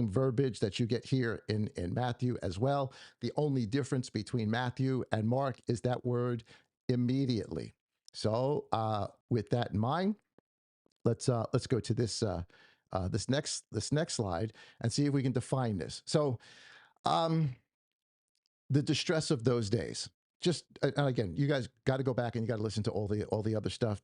verbiage that you get here in Matthew as well. The only difference between Matthew and Mark is that word immediately. So with that in mind, let's go to this next slide and see if we can define this. So the distress of those days. Just and again, you guys got to go back and you got to listen to all the other stuff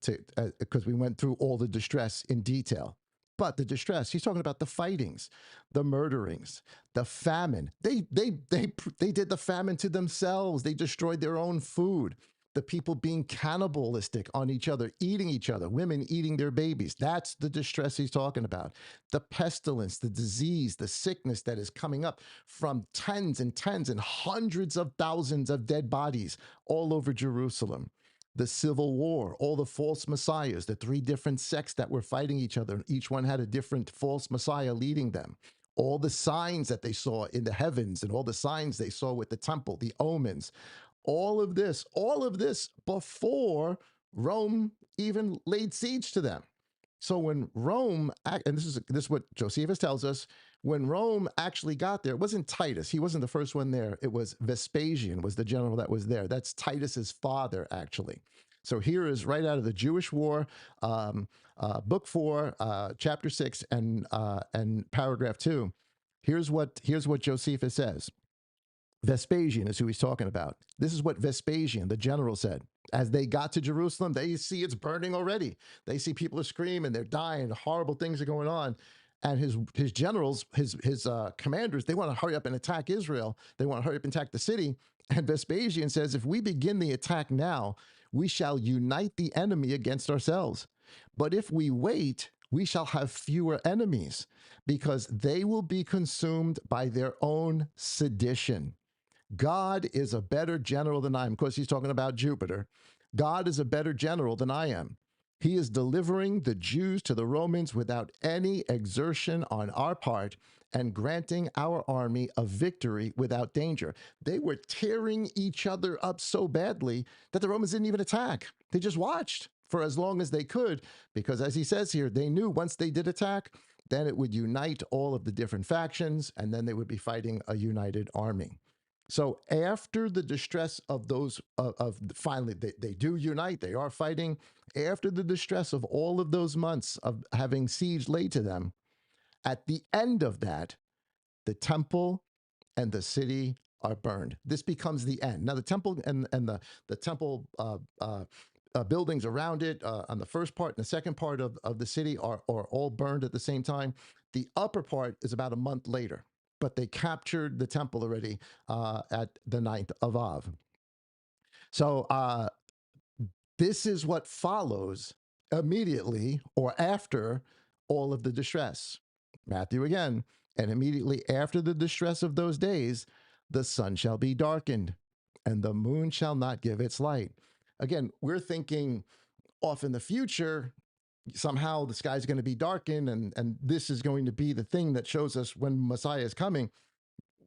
because we went through all the distress in detail. But the distress, he's talking about the fightings, the murderings, the famine. They did the famine to themselves. They destroyed their own food. the people being cannibalistic on each other, eating each other, women eating their babies. That's the distress he's talking about. The pestilence, the disease, the sickness that is coming up from tens and hundreds of thousands of dead bodies all over Jerusalem. The civil war, all the false messiahs, the three different sects that were fighting each other. Each one had a different false messiah leading them. All the signs that they saw in the heavens and all the signs they saw with the temple, the omens, all of this before Rome even laid siege to them. So when Rome, and this is what Josephus tells us, when Rome actually got there, it wasn't Titus. He wasn't the first one there. It was Vespasian was the general that was there. That's Titus's father, actually. So here is right out of the Jewish War, book 4, chapter 6, and paragraph 2. Here's what Josephus says. Vespasian is who he's talking about. This is what Vespasian, the general, said. As they got to Jerusalem, they see it's burning already. They see people are screaming, they're dying, horrible things are going on. And his generals, his commanders, they want to hurry up and attack Israel. They want to hurry up and attack the city. And Vespasian says, if we begin the attack now, we shall unite the enemy against ourselves. But if we wait, we shall have fewer enemies, because they will be consumed by their own sedition. God is a better general than I am. Of course, he's talking about Jupiter. God is a better general than I am. He is delivering the Jews to the Romans without any exertion on our part and granting our army a victory without danger. They were tearing each other up so badly that the Romans didn't even attack. They just watched for as long as they could, because as he says here, they knew once they did attack, then it would unite all of the different factions, and then they would be fighting a united army. So after the distress of those, finally, they do unite, they are fighting. After the distress of all of those months of having siege laid to them, at the end of that, the temple and the city are burned. This becomes the end. Now, the temple and the temple buildings around it on the first part and the second part of the city are all burned at the same time. The upper part is about a month later, but they captured the temple already at the 9th of Av. So this is what follows immediately or after all of the distress. Matthew again, and immediately after the distress of those days, the sun shall be darkened, and the moon shall not give its light. Again, we're thinking off in the future, somehow the sky's going to be darkened, and this is going to be the thing that shows us when Messiah is coming.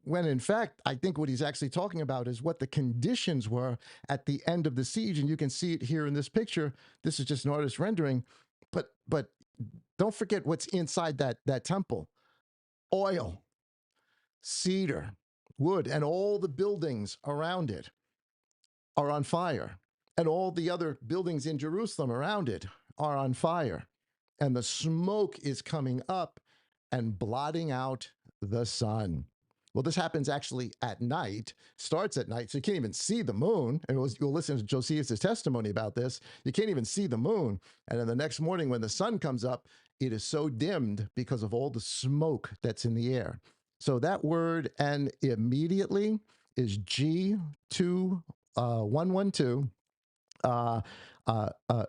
When in fact, I think what he's actually talking about is what the conditions were at the end of the siege. And you can see it here in this picture. This is just an artist rendering. But don't forget what's inside that temple. Oil, cedar, wood, and all the buildings around it are on fire. And all the other buildings in Jerusalem around it are on fire. And the smoke is coming up and blotting out the sun. Well, this happens actually at night, starts at night, so you can't even see the moon. And you'll listen to Josephus' testimony about this. You can't even see the moon. And then the next morning when the sun comes up, it is so dimmed because of all the smoke that's in the air. So that word, and immediately, is G2112.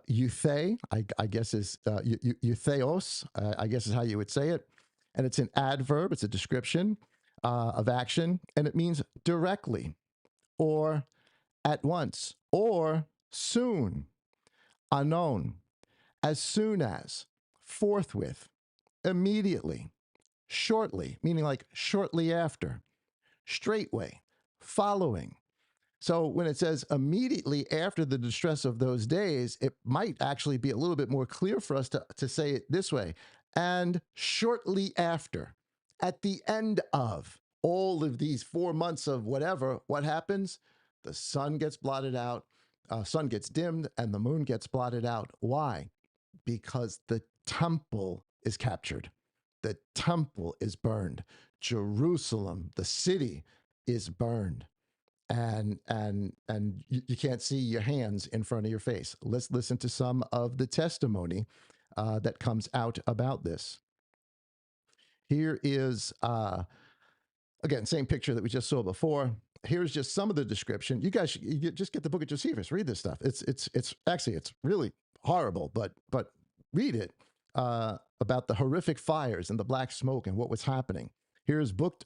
Euthe, I guess is eutheos, I guess is how you would say it. And it's an adverb, it's a description of action, and it means directly, or at once, or soon, anon, as soon as, forthwith, immediately, shortly, meaning like shortly after, straightway, following. So when it says immediately after the distress of those days, it might actually be a little bit more clear for us to say it this way. And shortly after, at the end of all of these 4 months of whatever, what happens? The sun gets blotted out, sun gets dimmed, and the moon gets blotted out. Why? Because the temple is captured. The temple is burned. Jerusalem, the city, is burned. And you can't see your hands in front of your face. Let's listen to some of the testimony that comes out about this. Here is, again, same picture that we just saw before. here's just some of the description. You guys just get the book of Josephus. Read this stuff. It's actually it's really horrible, but read it about the horrific fires and the black smoke and what was happening. Here's book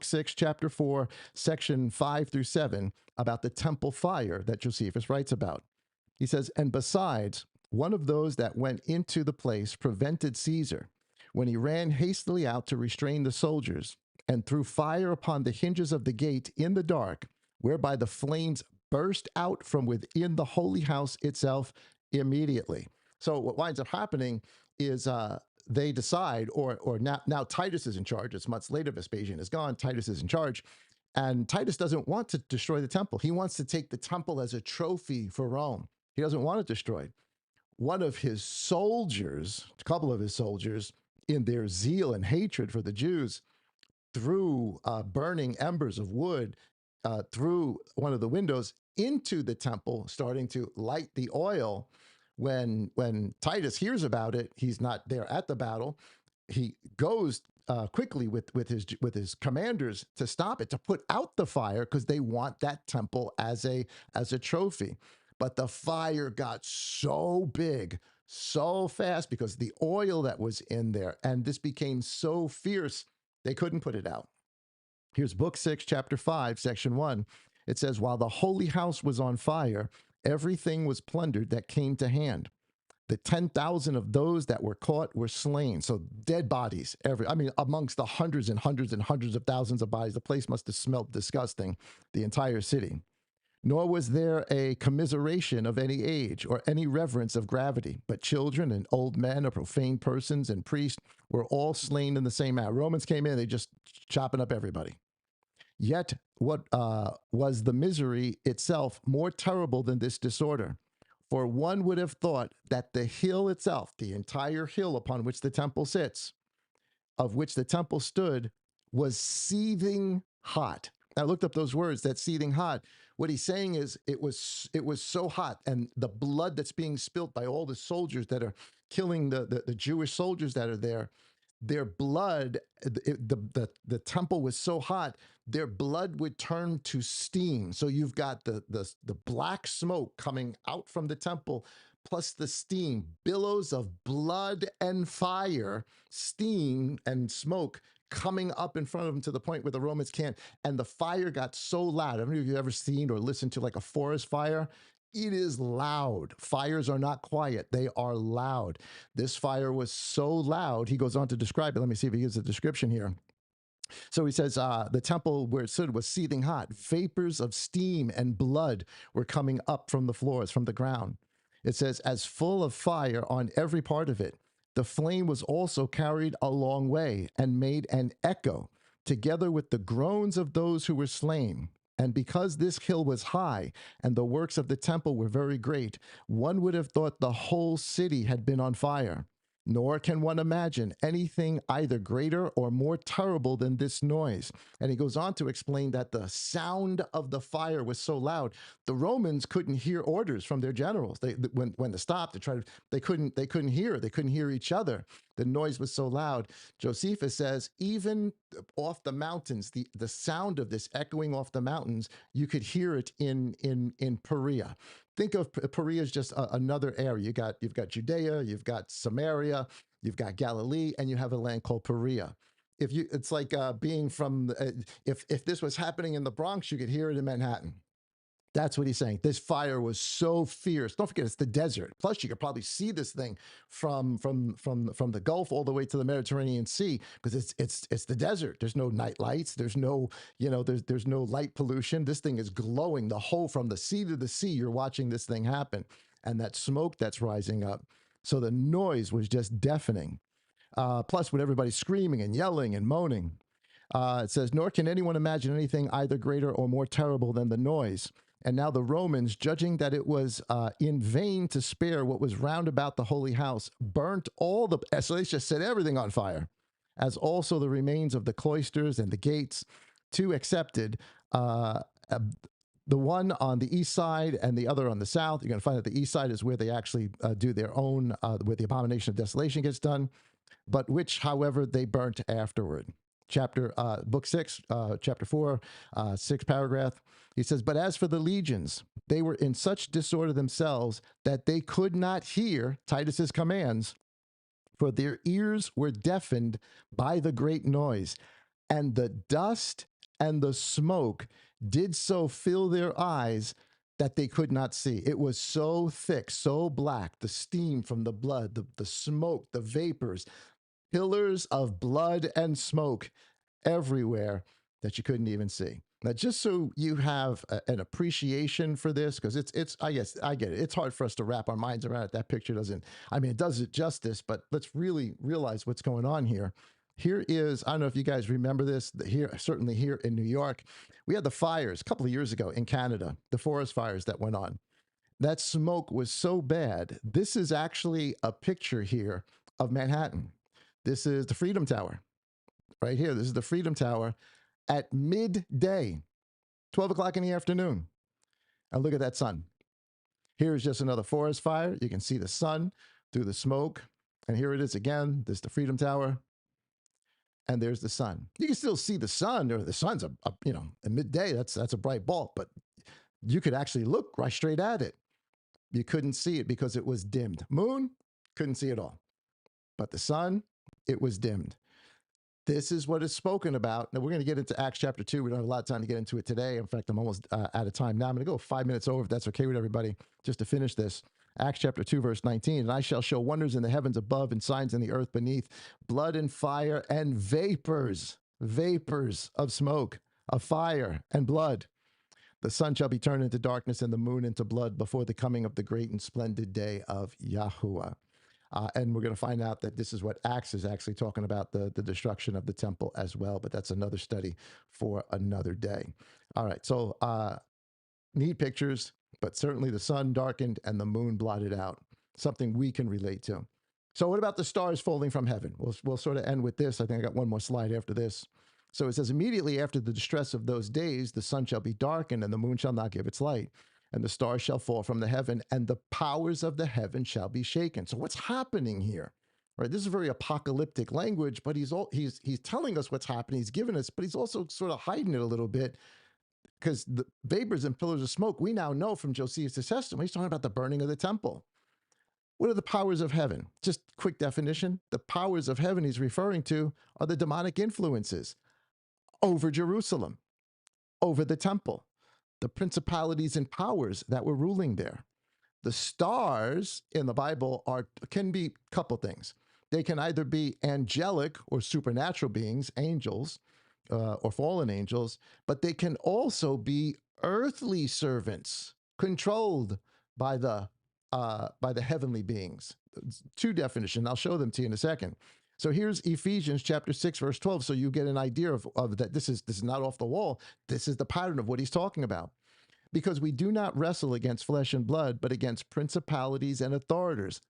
6, chapter 4, section 5 through 7 about the temple fire that Josephus writes about. He says, and besides, one of those that went into the place prevented Caesar when he ran hastily out to restrain the soldiers and threw fire upon the hinges of the gate in the dark, whereby the flames burst out from within the holy house itself immediately. So what winds up happening is they decide, or now Titus is in charge. It's months later. Vespasian is gone. Titus is in charge. And Titus doesn't want to destroy the temple. He wants to take the temple as a trophy for Rome. He doesn't want it destroyed. One of his soldiers, a couple of his soldiers, in their zeal and hatred for the Jews, threw burning embers of wood through one of the windows into the temple, starting to light the oil. When Titus hears about it, he's not there at the battle. He goes quickly with his commanders to stop it, to put out the fire, because they want that temple as a trophy. But the fire got so big, so fast, because the oil that was in there, and this became so fierce, they couldn't put it out. Here's book 6, chapter 5, section 1. It says, while the holy house was on fire, everything was plundered that came to hand. The 10,000 of those that were caught were slain. So dead bodies, amongst the hundreds and hundreds and hundreds of thousands of bodies. The place must have smelled disgusting, the entire city. Nor was there a commiseration of any age or any reverence of gravity, but children and old men or profane persons and priests were all slain in the same manner. Romans came in, they just chopping up everybody. Yet what was the misery itself more terrible than this disorder? For one would have thought that the hill itself, the entire hill upon which the temple sits, of which the temple stood, was seething hot. I looked up those words, that seething hot. What he's saying is it was so hot, and the blood that's being spilt by all the soldiers that are killing the Jewish soldiers that are there, their blood, the temple was so hot, their blood would turn to steam. So you've got the black smoke coming out from the temple, plus the steam, billows of blood and fire, steam and smoke coming up in front of them to the point where the Romans can't. And the fire got so loud. I don't know if you've ever seen or listened to like a forest fire. It is loud. Fires are not quiet. They are loud. This fire was so loud. He goes on to describe it. Let me see if he gives a description here. So he says the temple where it stood was seething hot. Vapors of steam and blood were coming up from the floors, from the ground. It says, as full of fire on every part of it. The flame was also carried a long way and made an echo, together with the groans of those who were slain. And because this hill was high and the works of the temple were very great, one would have thought the whole city had been on fire. Nor can one imagine anything either greater or more terrible than this noise. And he goes on to explain that the sound of the fire was so loud, the Romans couldn't hear orders from their generals. When they stopped, they couldn't hear each other. The noise was so loud. Josephus says, even off the mountains, the sound of this echoing off the mountains, you could hear it in Perea. Think of Perea as just another area. You've got Judea, you've got Samaria, you've got Galilee, and you have a land called Perea. It's like being from. If this was happening in the Bronx, you could hear it in Manhattan. That's what he's saying. This fire was so fierce. Don't forget, it's the desert. Plus, you could probably see this thing from the Gulf all the way to the Mediterranean Sea, because it's the desert. There's no night lights. There's no there's no light pollution. This thing is glowing the whole, from the sea to the sea. You're watching this thing happen, and that smoke that's rising up. So the noise was just deafening. Plus, with everybody screaming and yelling and moaning. It says, nor can anyone imagine anything either greater or more terrible than the noise. And now the Romans, judging that it was in vain to spare what was round about the holy house, burnt all the, so they just set everything on fire, as also the remains of the cloisters and the gates, two excepted, the one on the east side and the other on the south. You're going to find that the east side is where they actually do their own, where the abomination of desolation gets done, but which, however, they burnt afterward. book 6, chapter 4, 6 paragraph. He says, "But as for the legions, they were in such disorder themselves that they could not hear Titus's commands, for their ears were deafened by the great noise, and the dust and the smoke did so fill their eyes that they could not see." It was so thick, so black, the steam from the blood, the smoke, the vapors, pillars of blood and smoke everywhere that you couldn't even see. Now, just so you have an appreciation for this, because I guess I get it. It's hard for us to wrap our minds around it. That picture doesn't, I mean, it does it justice, but let's really realize what's going on here. Here is, I don't know if you guys remember this, here, certainly here in New York, we had the fires a couple of years ago in Canada, the forest fires that went on. That smoke was so bad. This is actually a picture here of Manhattan. This is the Freedom Tower right here. This is the Freedom Tower at midday, 12 o'clock in the afternoon. And look at that sun. Here's just another forest fire. You can see the sun through the smoke. And here it is again. This is the Freedom Tower. And there's the sun. You can still see the sun, or the sun's at midday. That's a bright bulb, but you could actually look right straight at it. You couldn't see it because it was dimmed. Moon, couldn't see it all. But the sun, it was dimmed. This is what is spoken about. Now, we're going to get into Acts chapter 2. We don't have a lot of time to get into it today. In fact, I'm almost out of time now. I'm going to go 5 minutes over, if that's okay with everybody, just to finish this. Acts chapter 2, verse 19. "And I shall show wonders in the heavens above and signs in the earth beneath, blood and fire and vapors of smoke, of fire and blood. The sun shall be turned into darkness and the moon into blood before the coming of the great and splendid day of Yahuwah." And we're going to find out that this is what Acts is actually talking about, the destruction of the temple as well. But that's another study for another day. All right. So neat pictures, but certainly the sun darkened and the moon blotted out, something we can relate to. So what about the stars falling from heaven? We'll sort of end with this. I think I got one more slide after this. So it says, "Immediately after the distress of those days, the sun shall be darkened and the moon shall not give its light. And the stars shall fall from the heaven, and the powers of the heaven shall be shaken." So what's happening here? Right? This is very apocalyptic language, but he's telling us what's happening. He's giving us, but he's also sort of hiding it a little bit, because the vapors and pillars of smoke, we now know from Josephus' testimony, he's talking about the burning of the temple. What are the powers of heaven? Just quick definition. The powers of heaven he's referring to are the demonic influences over Jerusalem, over the temple, the principalities and powers that were ruling there. The stars in the Bible can be a couple things. They can either be angelic or supernatural beings, angels, or fallen angels, but they can also be earthly servants controlled by the heavenly beings. Two definitions. I'll show them to you in a second. So here's Ephesians chapter 6, verse 12. So you get an idea of that. This is not off the wall. This is the pattern of what he's talking about. "Because we do not wrestle against flesh and blood, but against principalities and authorities,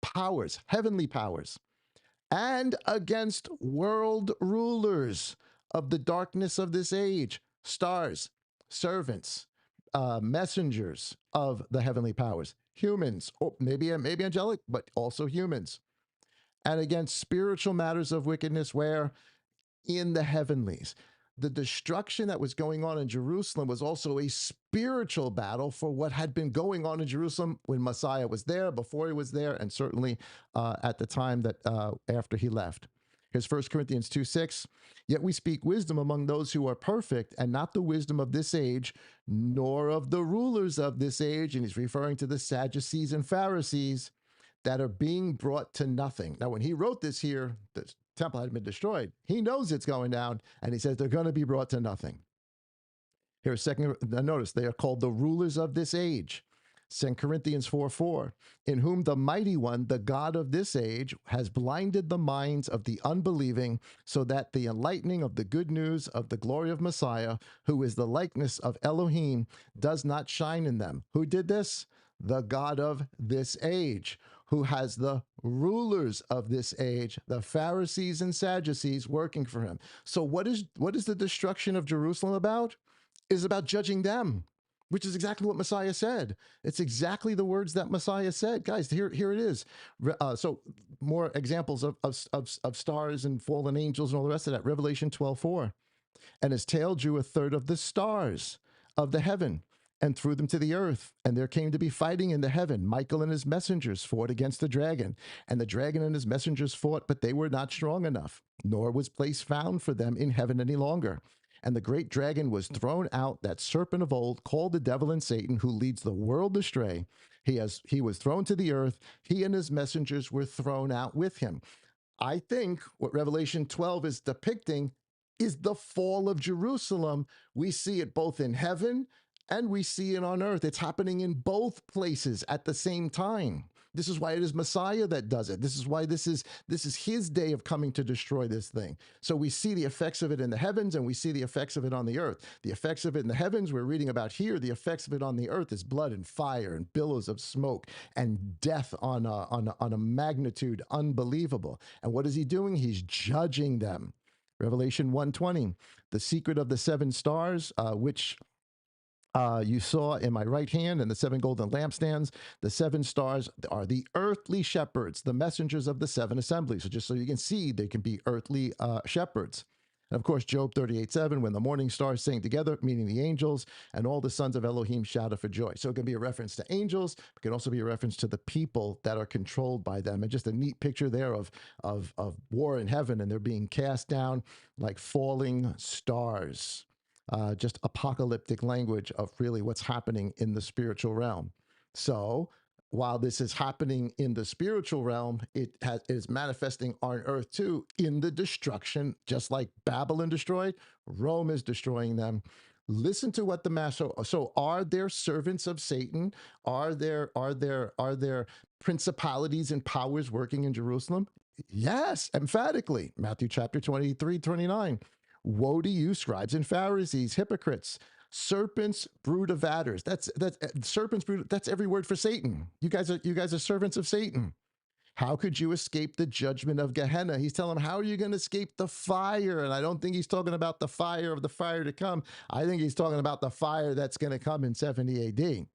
powers, heavenly powers, and against world rulers of the darkness of this age," stars, servants, messengers of the heavenly powers, humans, or maybe angelic, but also humans, "and against spiritual matters of wickedness where in the heavenlies." The destruction that was going on in Jerusalem was also a spiritual battle for what had been going on in Jerusalem when Messiah was there, before he was there, and certainly at the time that after he left. Here's 1 Corinthians 2:6. "Yet we speak wisdom among those who are perfect, and not the wisdom of this age, nor of the rulers of this age." And he's referring to the Sadducees and Pharisees that are being brought to nothing. Now, when he wrote this here, the temple had been destroyed. He knows it's going down, and he says they're going to be brought to nothing. Here's second. Notice they are called the rulers of this age. 2 Corinthians 4:4, "In whom the mighty one, the God of this age, has blinded the minds of the unbelieving, so that the enlightening of the good news of the glory of Messiah, who is the likeness of Elohim, does not shine in them." Who did this? The God of this age, who has the rulers of this age, the Pharisees and Sadducees, working for him. So what is the destruction of Jerusalem about? Is about judging them. which is exactly what Messiah said. It's exactly the words that Messiah said. Guys, here it is. So more examples of stars and fallen angels and all the rest of that. Revelation 12:4. And his tail drew a third of the stars of the heaven and threw them to the earth. And there came to be fighting in the heaven. Michael and his messengers fought against the dragon. And the dragon and his messengers fought, but they were not strong enough, nor was place found for them in heaven any longer. And the great dragon was thrown out, that serpent of old, called the devil and Satan, who leads the world astray. He was thrown to the earth. He and his messengers were thrown out with him. I think what Revelation 12 is depicting is the fall of Jerusalem. We see it both in heaven and we see it on earth. It's happening in both places at the same time. This is why it is Messiah that does it. This is why this is his day of coming to destroy this thing. So we see the effects of it in the heavens and we see the effects of it on the earth. The effects of it in the heavens we're reading about here. The effects of it on the earth is blood and fire and billows of smoke and death on a magnitude unbelievable. And what is he doing? He's judging them. Revelation 1:20, the secret of the seven stars, which you saw in my right hand, and the seven golden lampstands. The seven stars are the earthly shepherds, the messengers of the seven assemblies. So just so you can see, they can be earthly shepherds. And of course, Job 38:7, when the morning stars sang together, meaning the angels, and all the sons of Elohim shouted for joy. So it can be a reference to angels, but it can also be a reference to the people that are controlled by them. And just a neat picture there of war in heaven, and they're being cast down like falling stars. Just apocalyptic language of really what's happening in the spiritual realm. So while this is happening in the spiritual realm, it is manifesting on earth too in the destruction, just like Babylon destroyed, Rome is destroying them. Listen to what the master. So are there servants of Satan? Are there principalities and powers working in Jerusalem? Yes, emphatically. Matthew chapter 23:29. Woe to you, scribes and Pharisees, hypocrites, serpents, brood of adders. That's serpents, brood. That's every word for Satan. You guys are servants of Satan. How could you escape the judgment of Gehenna? He's telling them, how are you going to escape the fire? And I don't think he's talking about the fire of the fire to come. I think he's talking about the fire that's going to come in 70 AD.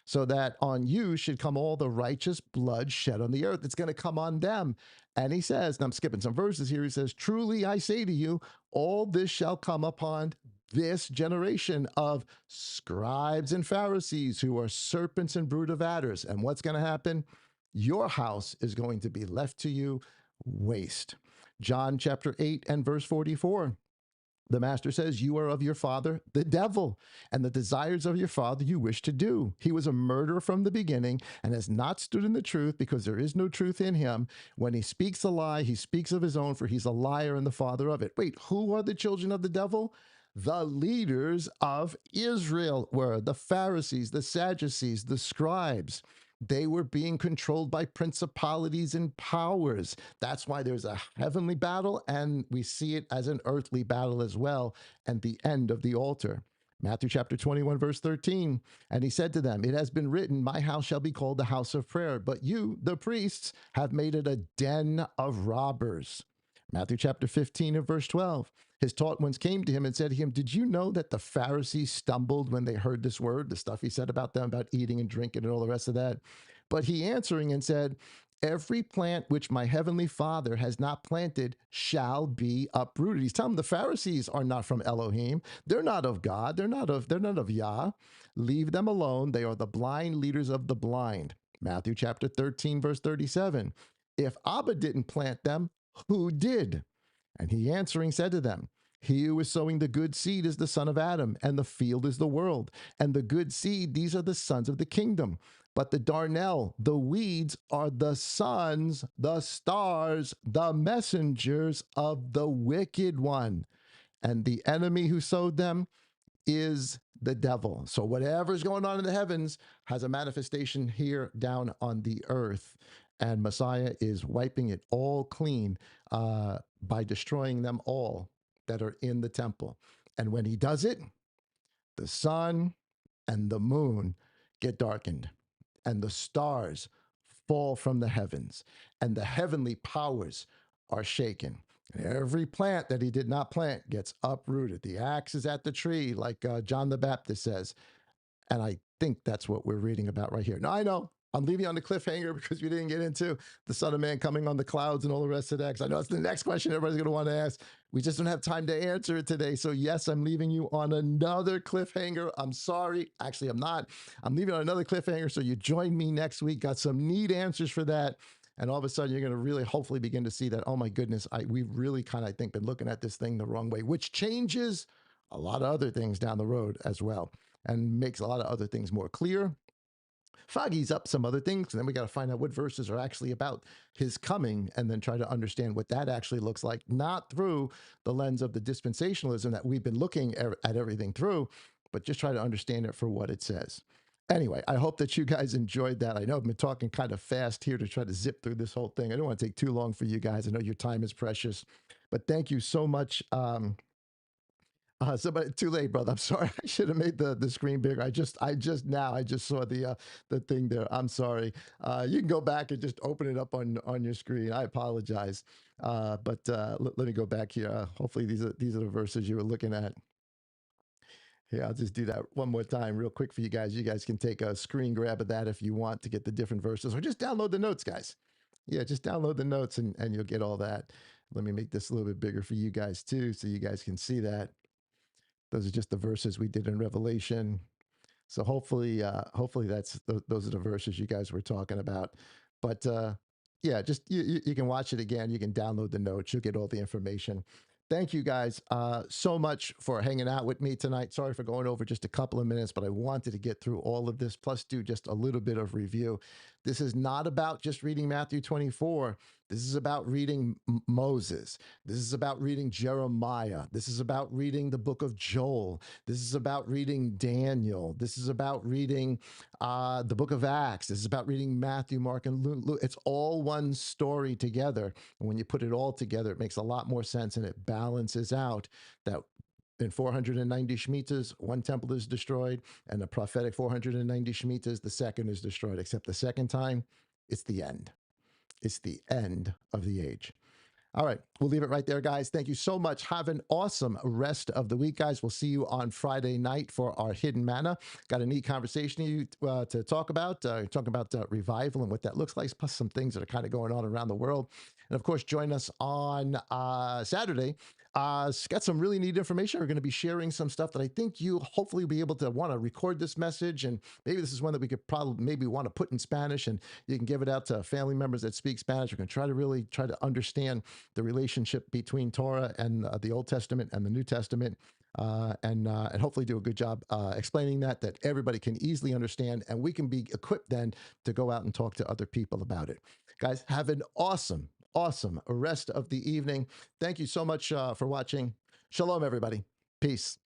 So that on you should come all the righteous blood shed on the earth. It's going to come on them. And he says, and I'm skipping some verses here, he says, truly I say to you, all this shall come upon this generation of scribes and Pharisees who are serpents and brood of adders. And what's going to happen? Your house is going to be left to you waste. John chapter 8 and verse 44. The master says, you are of your father, the devil, and the desires of your father you wish to do. He was a murderer from the beginning and has not stood in the truth because there is no truth in him. When he speaks a lie, he speaks of his own, for he's a liar and the father of it. Wait, who are the children of the devil? The leaders of Israel were the Pharisees, the Sadducees, the scribes. They were being controlled by principalities and powers. That's why there's a heavenly battle, and we see it as an earthly battle as well, and the end of the altar. Matthew chapter 21, verse 13. And he said to them, it has been written, my house shall be called the house of prayer, but you, the priests, have made it a den of robbers. Matthew chapter 15 and verse 12. His taught ones came to him and said to him, did you know that the Pharisees stumbled when they heard this word, the stuff he said about them, about eating and drinking and all the rest of that? But he answering and said, every plant which my heavenly Father has not planted shall be uprooted. He's telling them the Pharisees are not from Elohim. They're not of God. They're not of Yah. Leave them alone. They are the blind leaders of the blind. Matthew chapter 13, verse 37. If Abba didn't plant them, who did? And he answering said to them, he who is sowing the good seed is the son of Adam, and the field is the world. And the good seed, these are the sons of the kingdom. But the darnel, the weeds, are the sons, the stars, the messengers of the wicked one. And the enemy who sowed them is the devil. So whatever's going on in the heavens has a manifestation here down on the earth. And Messiah is wiping it all clean by destroying them all that are in the temple. And when he does it, the sun and the moon get darkened, and the stars fall from the heavens, and the heavenly powers are shaken. And every plant that he did not plant gets uprooted. The axe is at the tree, like John the Baptist says. And I think that's what we're reading about right here. Now, I know I'm leaving you on the cliffhanger because we didn't get into the Son of Man coming on the clouds and all the rest of that. Because I know that's the next question everybody's going to want to ask. We just don't have time to answer it today. So, yes, I'm leaving you on another cliffhanger. I'm sorry. Actually, I'm not. I'm leaving on another cliffhanger. So, you join me next week. Got some neat answers for that. And all of a sudden, you're going to really hopefully begin to see that, oh my goodness, we've really kind of, I think, been looking at this thing the wrong way, which changes a lot of other things down the road as well and makes a lot of other things more clear, foggies up some other things. And then we got to find out what verses are actually about his coming and then try to understand what that actually looks like, not through the lens of the dispensationalism that we've been looking at everything through, but just try to understand it for what it says. Anyway, I hope that you guys enjoyed that. I know I've been talking kind of fast here to try to zip through this whole thing. I don't want to take too long for you guys. I know your time is precious, but thank you so much. But too late, brother. I'm sorry. I should have made the screen bigger. I just saw the thing there. I'm sorry. You can go back and just open it up on your screen. I apologize. Let me go back here. Hopefully these are the verses you were looking at. Here, I'll just do that one more time real quick for you guys. You guys can take a screen grab of that if you want to get the different verses, or just download the notes, guys. Yeah, just download the notes and you'll get all that. Let me make this a little bit bigger for you guys too, so you guys can see that. Those are just the verses we did in Revelation. So hopefully those are the verses you guys were talking about. But yeah, just you can watch it again. You can download the notes. You'll get all the information. Thank you guys so much for hanging out with me tonight. Sorry for going over just a couple of minutes, but I wanted to get through all of this, plus do just a little bit of review. This is not about just reading Matthew 24. This is about reading Moses. This is about reading Jeremiah. This is about reading the book of Joel. This is about reading Daniel. This is about reading the book of Acts. This is about reading Matthew, Mark, and Luke. It's all one story together. And when you put it all together, it makes a lot more sense and it balances out that in 490 Shemitahs, one temple is destroyed, and the prophetic 490 Shemitahs, the second is destroyed, except the second time, it's the end. It's the end of the age. All right, we'll leave it right there, guys. Thank you so much. Have an awesome rest of the week, guys. We'll see you on Friday night for our Hidden Manna. Got a neat conversation to talk about. Talk about revival and what that looks like, plus some things that are kind of going on around the world. And of course, join us on Saturday. Got some really neat information. We're going to be sharing some stuff that I think you hopefully will be able to want to record this message. And maybe this is one that we could probably maybe want to put in Spanish, and you can give it out to family members that speak Spanish. We're going to try to understand the relationship between Torah and the Old Testament and the New Testament, and hopefully do a good job explaining that everybody can easily understand, and we can be equipped then to go out and talk to other people about it. Guys, have an awesome rest of the evening. Thank you so much for watching. Shalom, everybody. Peace.